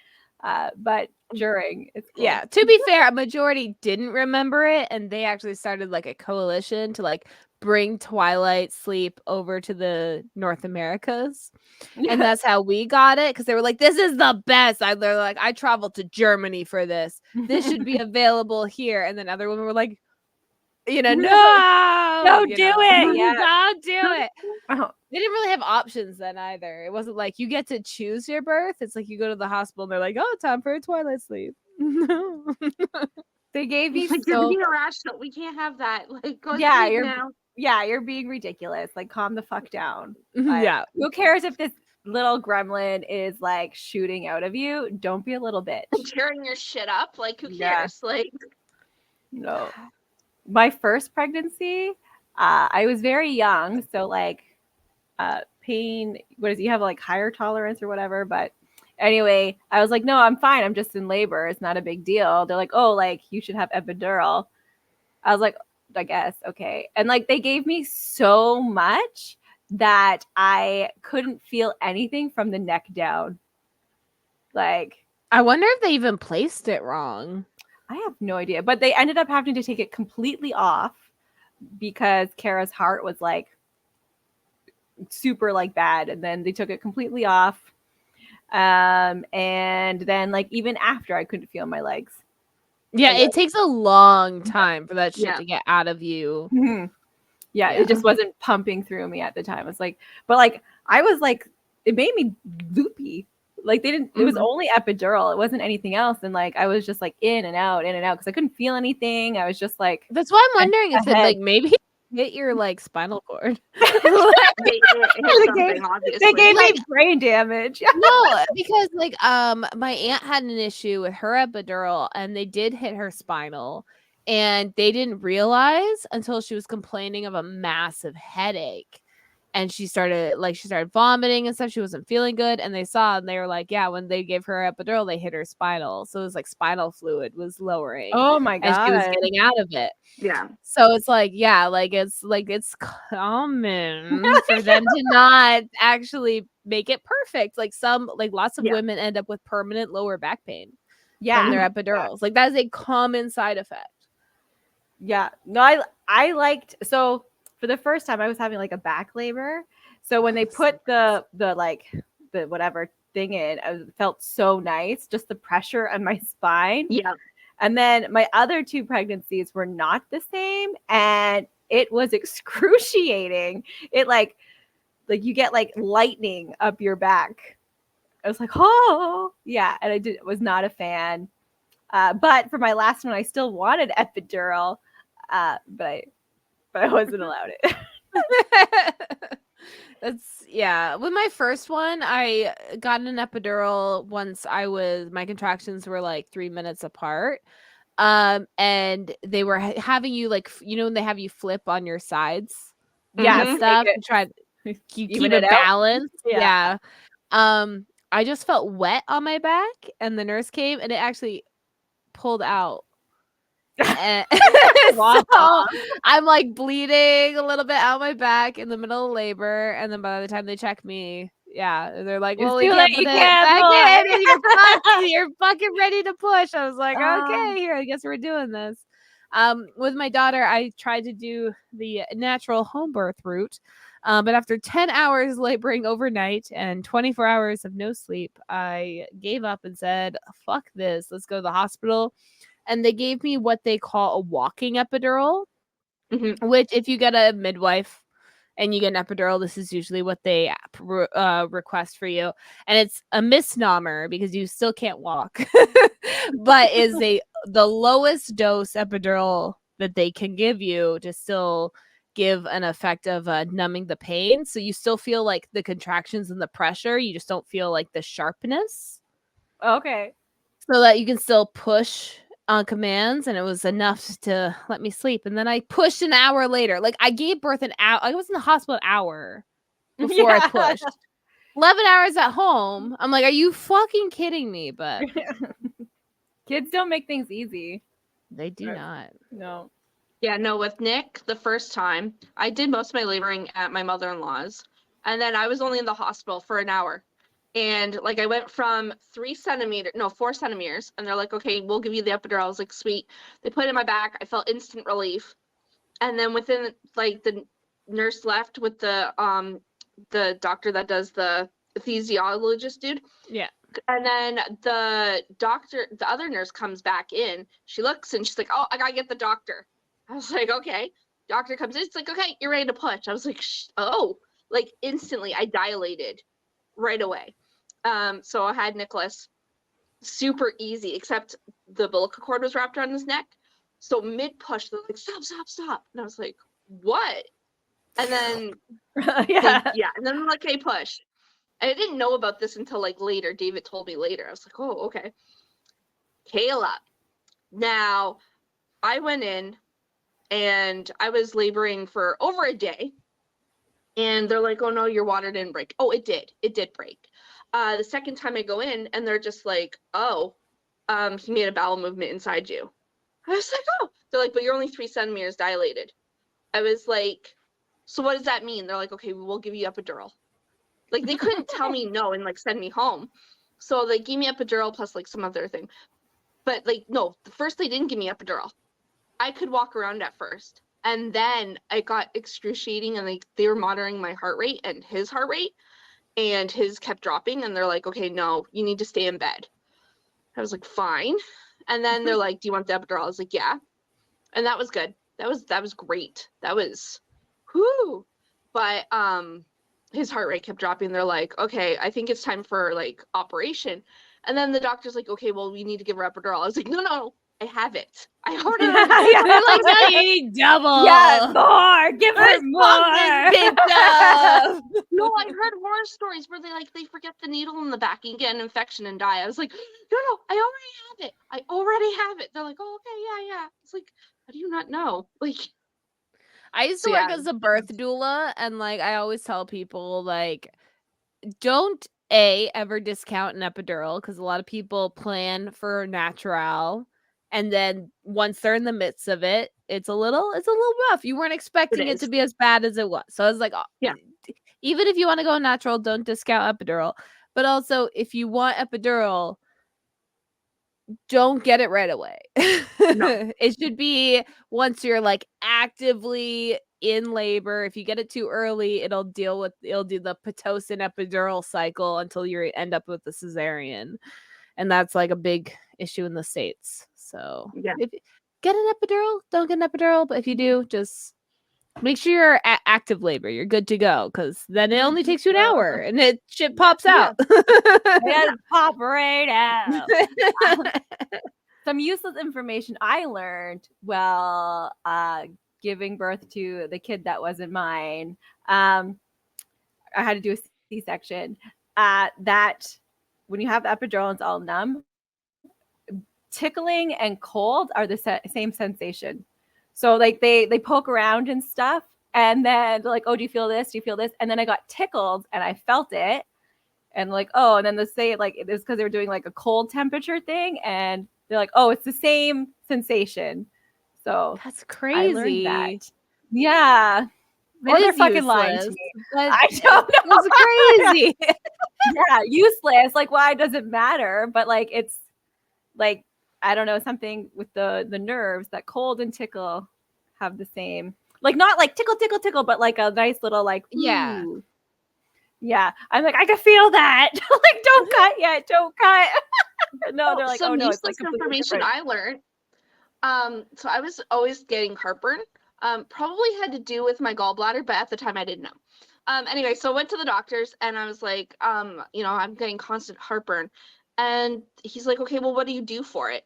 But during it's cool. yeah, to be fair, a majority didn't remember it, and they actually started like a coalition to like bring twilight sleep over to the North Americas. And that's how we got it, because they were like, this is the best. They're like, I traveled to Germany for this. This should be available here. And then other women were like, no, Don't do it. Yeah. Don't do it. Oh. They didn't really have options then either. It wasn't like you get to choose your birth. It's like you go to the hospital and they're like, oh, time for a twilight sleep. No. They gave me Like, you're being irrational. We can't have that. Like, go Yeah, sleep you're- now. Yeah, you're being ridiculous. Like, calm the fuck down. Yeah. Who cares if this little gremlin is like shooting out of you? Don't be a little bitch. Tearing your shit up. Like, who Yeah. cares? Like, No. My first pregnancy, I was very young, so like pain, you have like higher tolerance or whatever, but Anyway, I was like, no, I'm fine. I'm just in labor. It's not a big deal. They're like, oh, like you should have epidural. I was like, I guess, okay. And like they gave me so much that I couldn't feel anything from the neck down. Like, I wonder if they even placed it wrong. I have no idea. But they ended up having to take it completely off because Kara's heart was like super like bad. And then they took it completely off. And then like even after I couldn't feel my legs. Yeah, Like, it takes a long time for that shit Yeah. to get out of you. yeah, Yeah. it just wasn't pumping through me at the time. It's like, but like I was like, it made me loopy. Like they didn't. It was only epidural. It wasn't anything else. And like I was just like in and out because I couldn't feel anything. I was just like, That's why I'm wondering if it ahead. like maybe hit your like spinal cord. They hit something, obviously. They gave me brain damage. No, because like my aunt had an issue with her epidural and they did hit her spinal and they didn't realize until she was complaining of a massive headache. And she started vomiting and stuff. She wasn't feeling good. And they saw and they were like, yeah, when they gave her epidural, they hit her spinal. So it was like spinal fluid was lowering. Oh my And she was god. getting out of it. Yeah. So it's like, yeah, it's common for them to not actually make it perfect. Like lots of women end up with permanent lower back pain from their epidurals. Like that is a common side effect. Yeah. No, I liked, so for the first time I was having like a back labor. So when they put the whatever thing in, I felt so nice, just the pressure on my spine. Yeah. And then my other two pregnancies were not the same, and it was excruciating. It like you get like lightning up your back. I was like, oh yeah, and I was not a fan. But for my last one, I still wanted epidural, but I wasn't allowed it. With my first one, I got an epidural once my contractions were like 3 minutes apart. And they were having you like, when they have you flip on your sides. Yeah, stuff to try to keep it balanced. Yeah. I just felt wet on my back and the nurse came and it actually pulled out. And so I'm like bleeding a little bit out my back in the middle of labor, and then by the time they check me, they're like, "Well, we can't put it back in, and you're fucking ready to push." I was like, "Okay, here, I guess we're doing this." With my daughter, I tried to do the natural home birth route, but after 10 hours laboring overnight and 24 hours of no sleep, I gave up and said, "Fuck this! Let's go to the hospital." And they gave me what they call a walking epidural, which if you get a midwife and you get an epidural, this is usually what they request for you. And it's a misnomer because you still can't walk, but is the lowest dose epidural that they can give you to still give an effect of numbing the pain. So you still feel like the contractions and the pressure. You just don't feel like the sharpness. Okay. So that you can still push on commands, and it was enough to let me sleep. And then I pushed an hour later. Like I gave birth an hour. I was in the hospital an hour before I pushed. 11 hours at home. I'm like, are you fucking kidding me? But kids don't make things easy. They do not. No. Yeah, no, with Nick, the first time, I did most of my laboring at my mother-in-law's. And then I was only in the hospital for an hour. And like I went from 4 centimeters, and they're like, okay, we'll give you the epidural. I was like, sweet. They put it in my back. I felt instant relief. And then within like the nurse left with the doctor that does the anesthesiologist dude. Yeah. And then the other nurse comes back in. She looks and she's like, oh, I gotta get the doctor. I was like, okay. Doctor comes in. It's like, okay, you're ready to push. I was like, like instantly I dilated right away. So I had Nicholas, super easy, except the umbilical cord was wrapped around his neck. So mid push, they're like, stop. And I was like, what? And then, and then they're like, hey, push. And I didn't know about this until like later. David told me later. I was like, oh, okay. Kayla. Now, I went in and I was laboring for over a day. And they're like, oh, no, your water didn't break. Oh, it did. It did break. The second time I go in, and they're just like, oh, he made a bowel movement inside you. I was like, oh. They're like, but you're only 3 centimeters dilated. I was like, so what does that mean? They're like, okay, we'll give you epidural. Like, they couldn't tell me no and like send me home. So they gave me epidural plus like some other thing. But like, no, first they didn't give me epidural. I could walk around at first. And then I got excruciating, and like they were monitoring my heart rate and his heart rate, and his kept dropping, and they're like, okay, no, you need to stay in bed. I was like, fine. And then they're like, do you want the epidural? I was like, yeah. And that was good. That was great. That was whoo. But his heart rate kept dropping. They're like, okay, I think it's time for like operation. And then the doctor's like, okay, well, we need to give her epidural. I was like, no, I have it. I already have it. They're like, no, you need double. Yeah, more. Give her Let's pump this more. bitch up. No, I heard horror stories where they forget the needle in the back and get an infection and die. I was like, no, I already have it. I already have it. They're like, oh, okay, yeah. It's like, how do you not know? Like, I used to work as a birth doula, and like I always tell people, like, don't ever discount an epidural, because a lot of people plan for natural, and then once they're in the midst of it, it's a little rough. You weren't expecting it to be as bad as it was. So I was like, yeah. Even if you want to go natural, don't discount epidural. But also, if you want epidural, don't get it right away. No. It should be once you're like actively in labor. If you get it too early, it'll do the Pitocin epidural cycle until you end up with the cesarean. And that's like a big issue in the States. So if get an epidural, don't get an epidural. But if you do, just make sure you're active labor. You're good to go, because then it only takes you an hour and shit pops out. It'll pop right out. Some useless information I learned while giving birth to the kid that wasn't mine. I had to do a C-section. That when you have the epidural, it's all numb. Tickling and cold are the same sensation. So like they poke around and stuff, and then they're like, oh, do you feel this? Do you feel this? And then I got tickled and I felt it, and like, oh, and then they say like it's because they're doing like a cold temperature thing, and they're like, oh, it's the same sensation. So that's crazy. I learned that. Yeah. Or they're fucking lying to me. I don't know. It's crazy. Yeah, useless. Like, why does it matter? But like, it's like, I don't know, something with the nerves that cold and tickle have the same, like, not like tickle, but like a nice little like, ooh. Yeah. I'm like, I can feel that. Like, don't cut yet. Don't cut. No, they're like, oh no, it's like information I learned. So I was always getting heartburn. Probably had to do with my gallbladder, but at the time I didn't know. Anyway, so I went to the doctors and I was like, I'm getting constant heartburn. And he's like, okay, well, what do you do for it?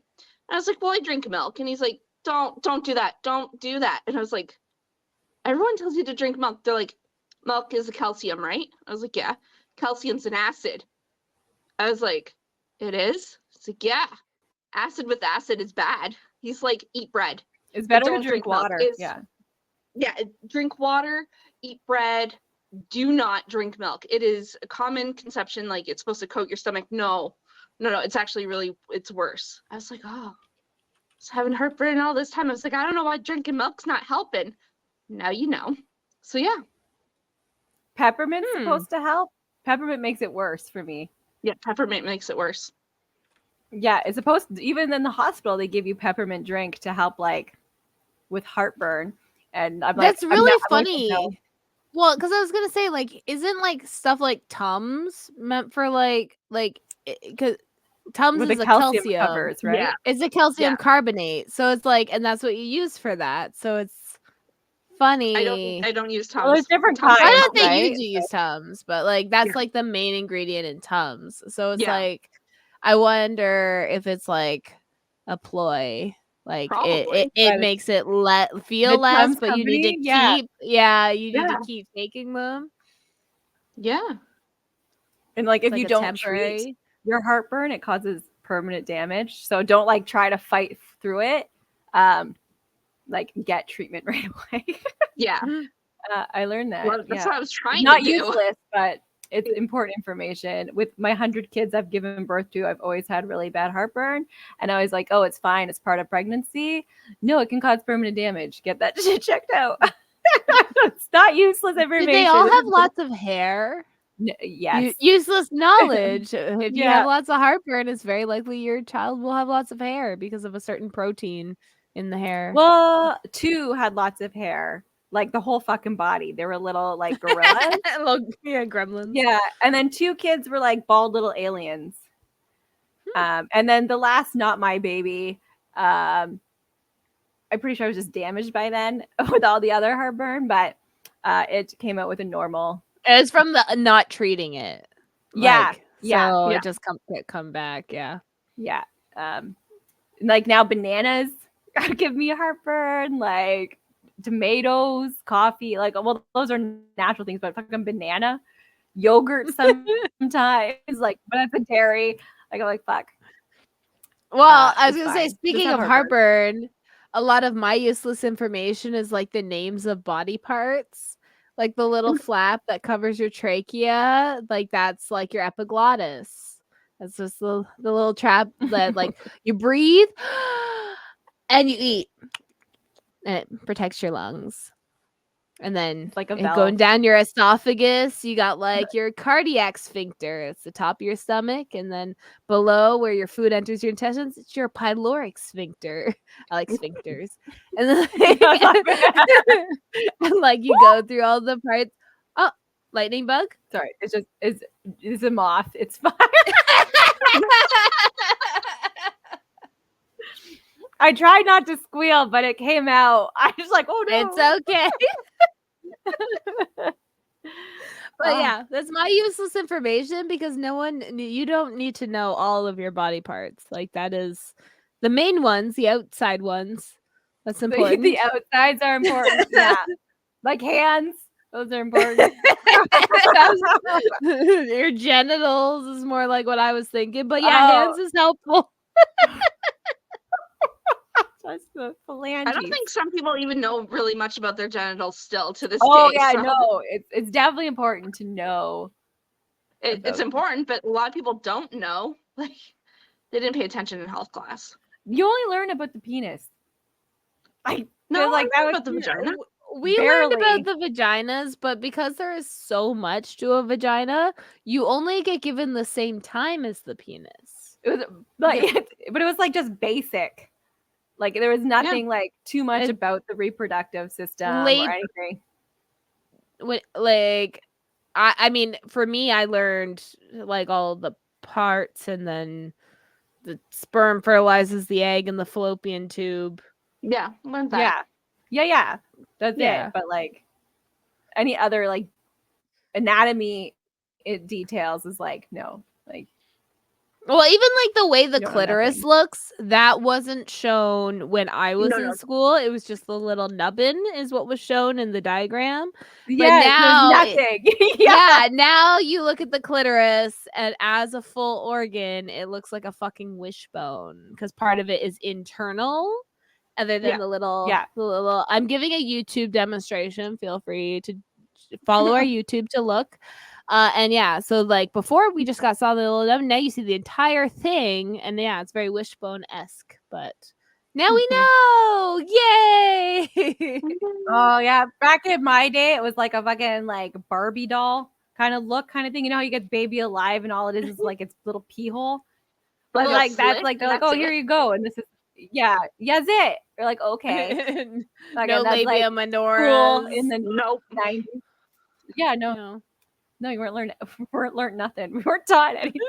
And I was like, well, I drink milk. And he's like, don't do that. Don't do that. And I was like, everyone tells you to drink milk. They're like, milk is a calcium, right? I was like, yeah, calcium's an acid. I was like, it is? It's like, yeah, acid with acid is bad. He's like, eat bread. It's better to drink water. Yeah, drink water, eat bread. Do not drink milk. It is a common conception, like it's supposed to coat your stomach. No, it's actually it's worse. I was like, oh, I was having heartburn all this time. I was like, I don't know why drinking milk's not helping. Now you know. So yeah. Peppermint's supposed to help. Peppermint makes it worse for me. Yeah, peppermint makes it worse. Yeah, it's supposed to, even in the hospital, they give you peppermint drink to help like with heartburn. And I'm like, that's really funny. Well, because I was gonna say, like, isn't like stuff like Tums meant for like because Tums is a calcium covers, right? Yeah. It's a calcium carbonate, so it's like, and that's what you use for that. So it's funny. I don't use Tums. Well, there's different kinds. I don't think you do use Tums, but like that's like the main ingredient in Tums. So it's like, I wonder if it's like a ploy. Like it makes it feel less, but you need to keep you need to keep taking them. Yeah. And like if you don't treat your heartburn, it causes permanent damage. So don't like try to fight through it. Like get treatment right away. Yeah. I learned that. Well, that's what I was trying Not to do. Not useless, but it's important information. With my 100 kids I've given birth to, I've always had really bad heartburn. And I was like, oh, it's fine. It's part of pregnancy. No, it can cause permanent damage. Get that shit checked out. It's not useless information. Do they all have lots of hair? Yes. Useless knowledge. If you Yeah. have lots of heartburn, it's very likely your child will have lots of hair because of a certain protein in the hair. Well, 2 had lots of hair, like the whole fucking body. They were little like gorillas. Yeah, gremlins. Yeah, and then 2 kids were like bald little aliens. And then the last, not my baby, I'm pretty sure I was just damaged by then with all the other heartburn, but it came out with a normal. It's from the not treating it. Yeah, yeah, So yeah. it just come back. Yeah. Yeah. Like now bananas give me heartburn, like tomatoes, coffee, like, well, those are natural things, but fucking banana, yogurt sometimes, like, but it's a dairy. Like, I'm like, fuck. Well, I was it's gonna say, fine. speaking Just of have heartburn, a lot of my useless information is like the names of body parts, like the little flap that covers your trachea, like that's like your epiglottis. That's just the little trap that like you breathe and you eat, and it protects your lungs. And then It's like a going valve. down your esophagus, you got like your cardiac sphincter. It's the top of your stomach. And then below where your food enters your intestines, it's your pyloric sphincter. I like sphincters. And then and like you go through all the parts. Oh, lightning bug. Sorry, it's just it's a moth. It's fine. I tried not to squeal, but it came out. I was like, oh no. It's okay. But yeah, that's my useless information because you don't need to know all of your body parts. Like that is the main ones, the outside ones. That's important. The outsides are important. Yeah. Like hands. Those are important. Your genitals is more like what I was thinking. But yeah, hands is helpful. That's the phalanges. I don't think some people even know really much about their genitals still to this Oh day. yeah, so no, it's definitely important to know. it's important, but a lot of people don't know. Like they didn't pay attention in health class. You only learn about the penis. Like No, like I that learned was about the vagina. We learned about the vaginas, but because there is so much to a vagina, you only get given the same time as the penis. It was like, but it was like just basic. Like there was nothing like too much about the reproductive system or anything. I mean, for me, I learned like all the parts, and then the sperm fertilizes the egg in the fallopian tube. Yeah, learned that. Yeah. That's it. But like any other like anatomy details is like no, like. Well, even like the way the clitoris looks, that wasn't shown when I was in school. It was just the little nubbin is what was shown in the diagram. Yeah, but now nothing. Now you look at the clitoris, and as a full organ, it looks like a fucking wishbone because part of it is internal, other than the little. I'm giving a YouTube demonstration. Feel free to follow our YouTube to look. And so like before we just saw the little nubbin, now you see the entire thing, and it's very wishbone-esque, but now we know. Yay. Oh yeah, back in my day it was like a fucking like Barbie doll kind of look, kind of thing. You know how you get Baby Alive and all it is like its little pee hole, but like that's like they're like, oh, here you go, and this is that's it. You're like, okay. No labia minora cool in the 90s. Yeah, no, you weren't learning nothing. We weren't taught anything.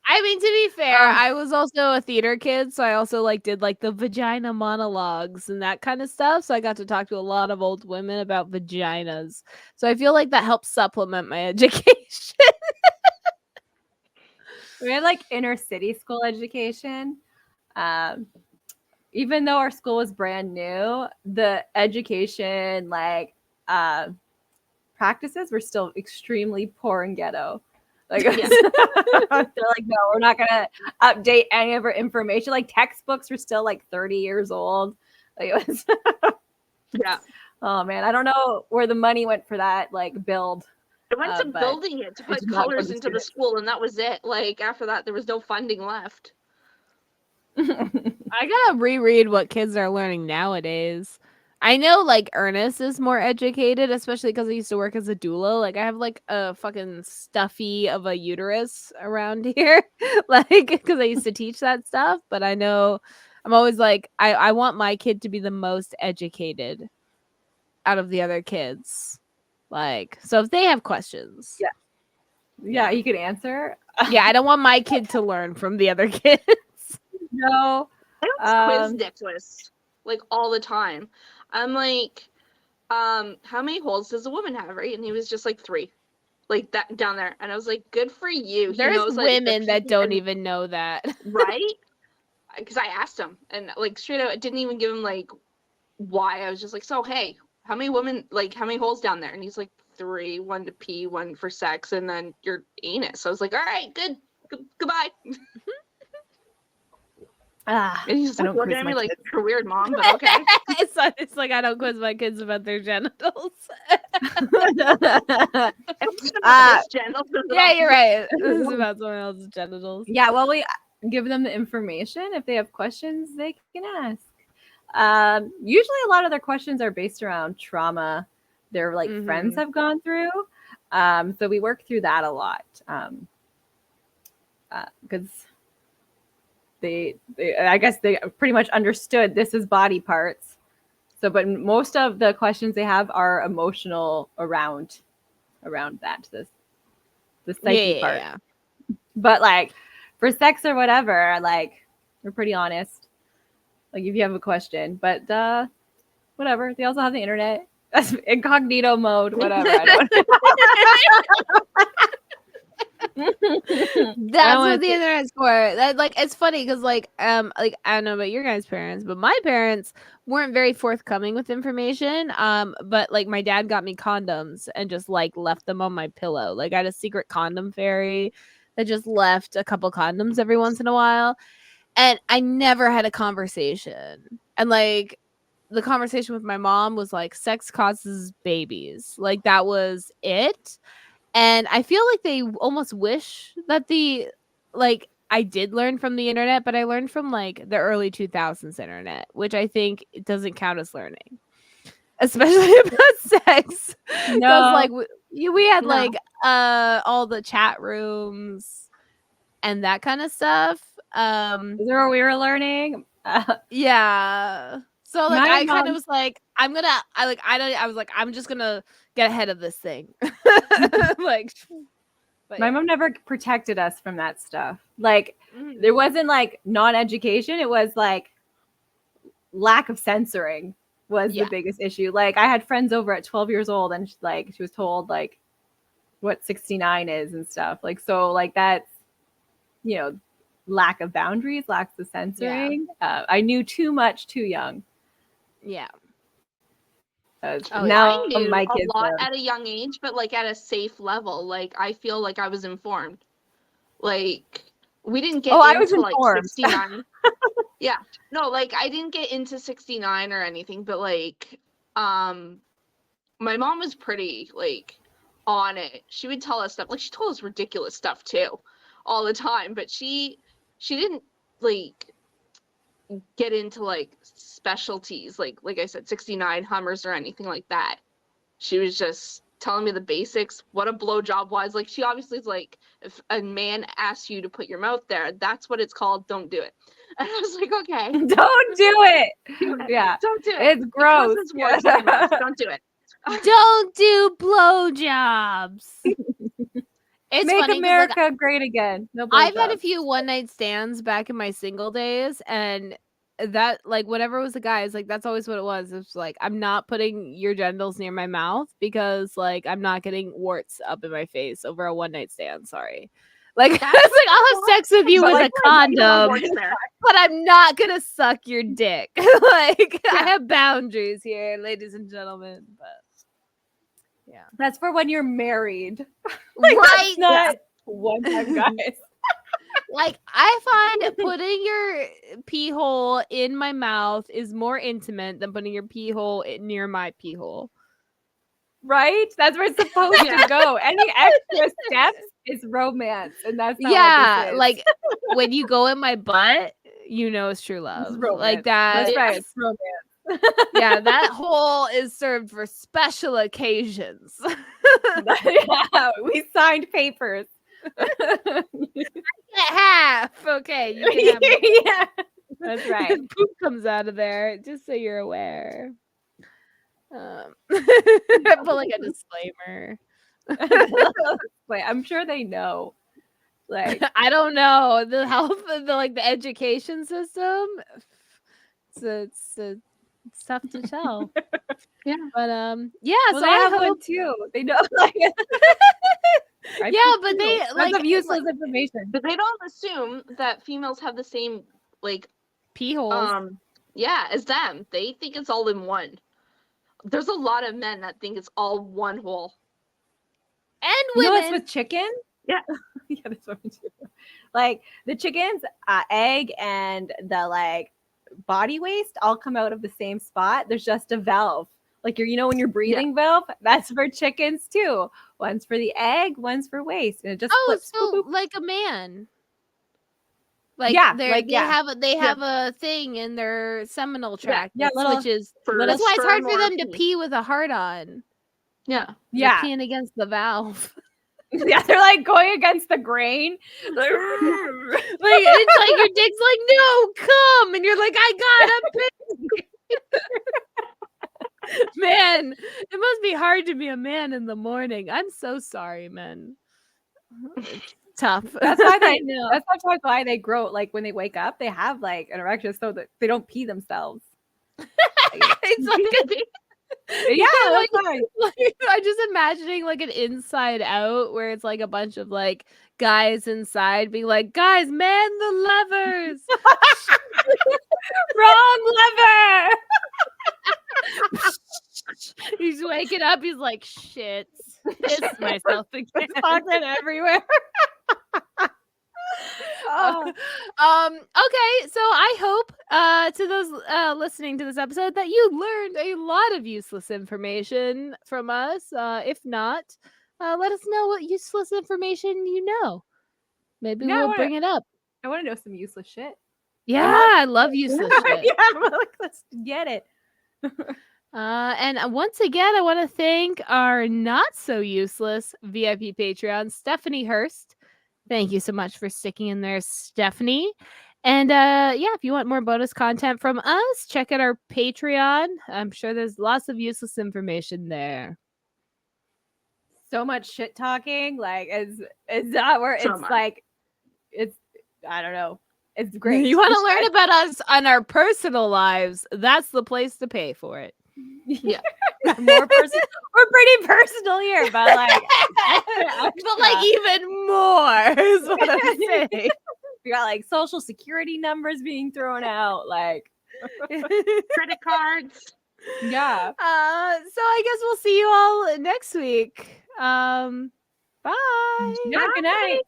I mean, to be fair, I was also a theater kid, so I also like did like the vagina monologues and that kind of stuff. So I got to talk to a lot of old women about vaginas. So I feel like that helps supplement my education. We had like inner city school education. Even though our school was brand new, the education practices were still extremely poor and ghetto. Like they're like, no, we're not gonna update any of our information. Like textbooks were still like 30 years old. Like it was Oh man, I don't know where the money went for that like build. I went to but building it to I put did not go to colors the into the student. school, and that was it. Like, after that, there was no funding left. I gotta reread what kids are learning nowadays. I know like Ernest is more educated, especially because I used to work as a doula. Like I have like a fucking stuffy of a uterus around here, like because I used to teach that stuff. But I know I'm always like I want my kid to be the most educated out of the other kids. Like so if they have questions, Yeah, you could answer. yeah, I don't want my kid to learn from the other kids. No. I always quiz Nicholas, like, all the time. I'm like, how many holes does a woman have, right? And he was just like 3. Like, that down there. And I was like, good for you. He There's knows, like, the women that pee don't and- even know that. right? Because I asked him, and, like, straight out, I didn't even give him, like, why. I was just like, so, hey, how many holes down there? And he's like, 3, 1 to pee, 1 for sex, and then your anus. I was like, all right, good. Goodbye. And he's just I like don't looking quiz at my me like, kids. you're a weird mom, but okay. It's like I don't quiz my kids about their genitals. Uh, Yeah, you're right. This is about someone else's genitals. Yeah, well, we give them the information. If they have questions, they can ask. Usually, a lot of their questions are based around trauma their like friends have gone through. So we work through that a lot because they, I guess, they pretty much understood this is body parts. So, but most of the questions they have are emotional around that the psyche part. Yeah. But like for sex or whatever, like we're pretty honest. Like if you have a question, but whatever. They also have the internet. That's incognito mode, whatever. I don't That's what the internet's for. That like it's funny because like I don't know about your guys' parents, but my parents weren't very forthcoming with information. But like my dad got me condoms and just like left them on my pillow. Like I had a secret condom fairy that just left a couple condoms every once in a while. And I never had a conversation. And like the conversation with my mom was like sex causes babies. Like that was it. And I feel like they almost wish that I did learn from the internet, but I learned from like the early 2000s internet, which I think it doesn't count as learning, especially about sex. No. Like we had like all the chat rooms and that kind of stuff. Is there where we were learning? Yeah. So like My I kind of mom- was like, I was like, I'm just gonna get ahead of this thing. Like but My yeah. mom never protected us from that stuff. Like Mhm. there wasn't like non-education. It was like lack of censoring was the biggest issue. Like I had friends over at 12 years old and she was told like what 69 is and stuff. Like so like that's lack of boundaries, lack of censoring. I knew too much too young. Yeah. Now I knew my a kids lot at a young age, but like at a safe level. Like I feel like I was informed. Like we didn't get I was into like informed. 69. Yeah. No, like I didn't get into 69 or anything, but like my mom was pretty like on it. She would tell us stuff. Like she told us ridiculous stuff too all the time, but she didn't like get into like specialties like I said 69 Hummers or anything like that. She was just telling me the basics, what a blowjob was. Like she obviously is like, if a man asks you to put your mouth there, that's what it's called, don't do it. And I was like, okay. Don't do it. Yeah. Don't do it. It's gross. Don't do it. Don't do blowjobs. It's Make funny 'cause, America great again. No I've had a blowjobs. few one night stands back in my single days, and that like whenever it was a guy, it's like that's always what it was. It's like I'm not putting your genitals near my mouth because like I'm not getting warts up in my face over a one night stand. Sorry. Like it's like I'll have sex with you But, with like, a condom, but I'm not gonna suck your dick. Like I have boundaries here, ladies and gentlemen. But yeah, that's for when you're married. Like, right? That's not one time, guys. Like I find putting your pee hole in my mouth is more intimate than putting your pee hole near my pee hole. Right? That's where it's supposed to go. Any extra steps is romance, and that's not Yeah, what this is. like when you go in my butt, you know it's true love. Like romance. that. That's right. Yes. It's romance. Yeah, that hole is served for special occasions. Yeah, we signed papers. Get half. Okay, you can have it. Yeah, that's right. Poop comes out of there, just so you're aware. But like a disclaimer. Wait, I'm sure they know. Like, I don't know the health of the education system. It's tough to tell. Yeah. But yeah. well, So they I have hope. one too. They know. Like, Yeah, but they lots of useless information. But they don't assume that females have the same like pee holes. yeah, as them. They think it's all in one. There's a lot of men that think it's all one hole. And You know women. what's with chicken? Yeah. Yeah, that's what we do. Like the chicken's egg and the like body waste all come out of the same spot. There's just a valve. Like when you're breathing valve, that's for chickens too. One's for the egg, one's for waste. And it just flips. so Boop, boop. like a man. Like Yeah, they have a thing in their seminal tract that switches. For That's why it's hard for them to pee. pee with a heart on. Yeah. They're peeing against the valve. Yeah, they're like going against the grain. Like it's like your dick's like, no, come, and you're like, I gotta pee. Man, it must be hard to be a man in the morning. I'm so sorry, men. It's tough. That's why I know. That's why they grow. Like when they wake up, they have like an erection so that they don't pee themselves. It's like Yeah, that's fine. I'm just imagining like an Inside Out where it's like a bunch of like guys inside being like, guys, man the levers. Wrong lever. He's waking up. He's like, shit, pissed myself again. Content everywhere. Okay, so I hope to those listening to this episode that you learned a lot of useless information from us. If not, let us know what useless information you know. Maybe we'll bring it up. I want to know some useless shit. Yeah, I love useless shit. Yeah, let's get it. And once again, I want to thank our not so useless VIP Patreon, Stephanie Hurst. Thank you so much for sticking in there, Stephanie. And if you want more bonus content from us, check out our Patreon. I'm sure there's lots of useless information there. So much shit talking, like it's not where it's like it's I don't know. It's great. You want to learn about us on our personal lives? That's the place to pay for it. Yeah. More personal. We're pretty personal here, but like but like even more is what I'm saying. We got like social security numbers being thrown out, like credit cards. Yeah. So I guess we'll see you all next week. Bye. Yeah, good night.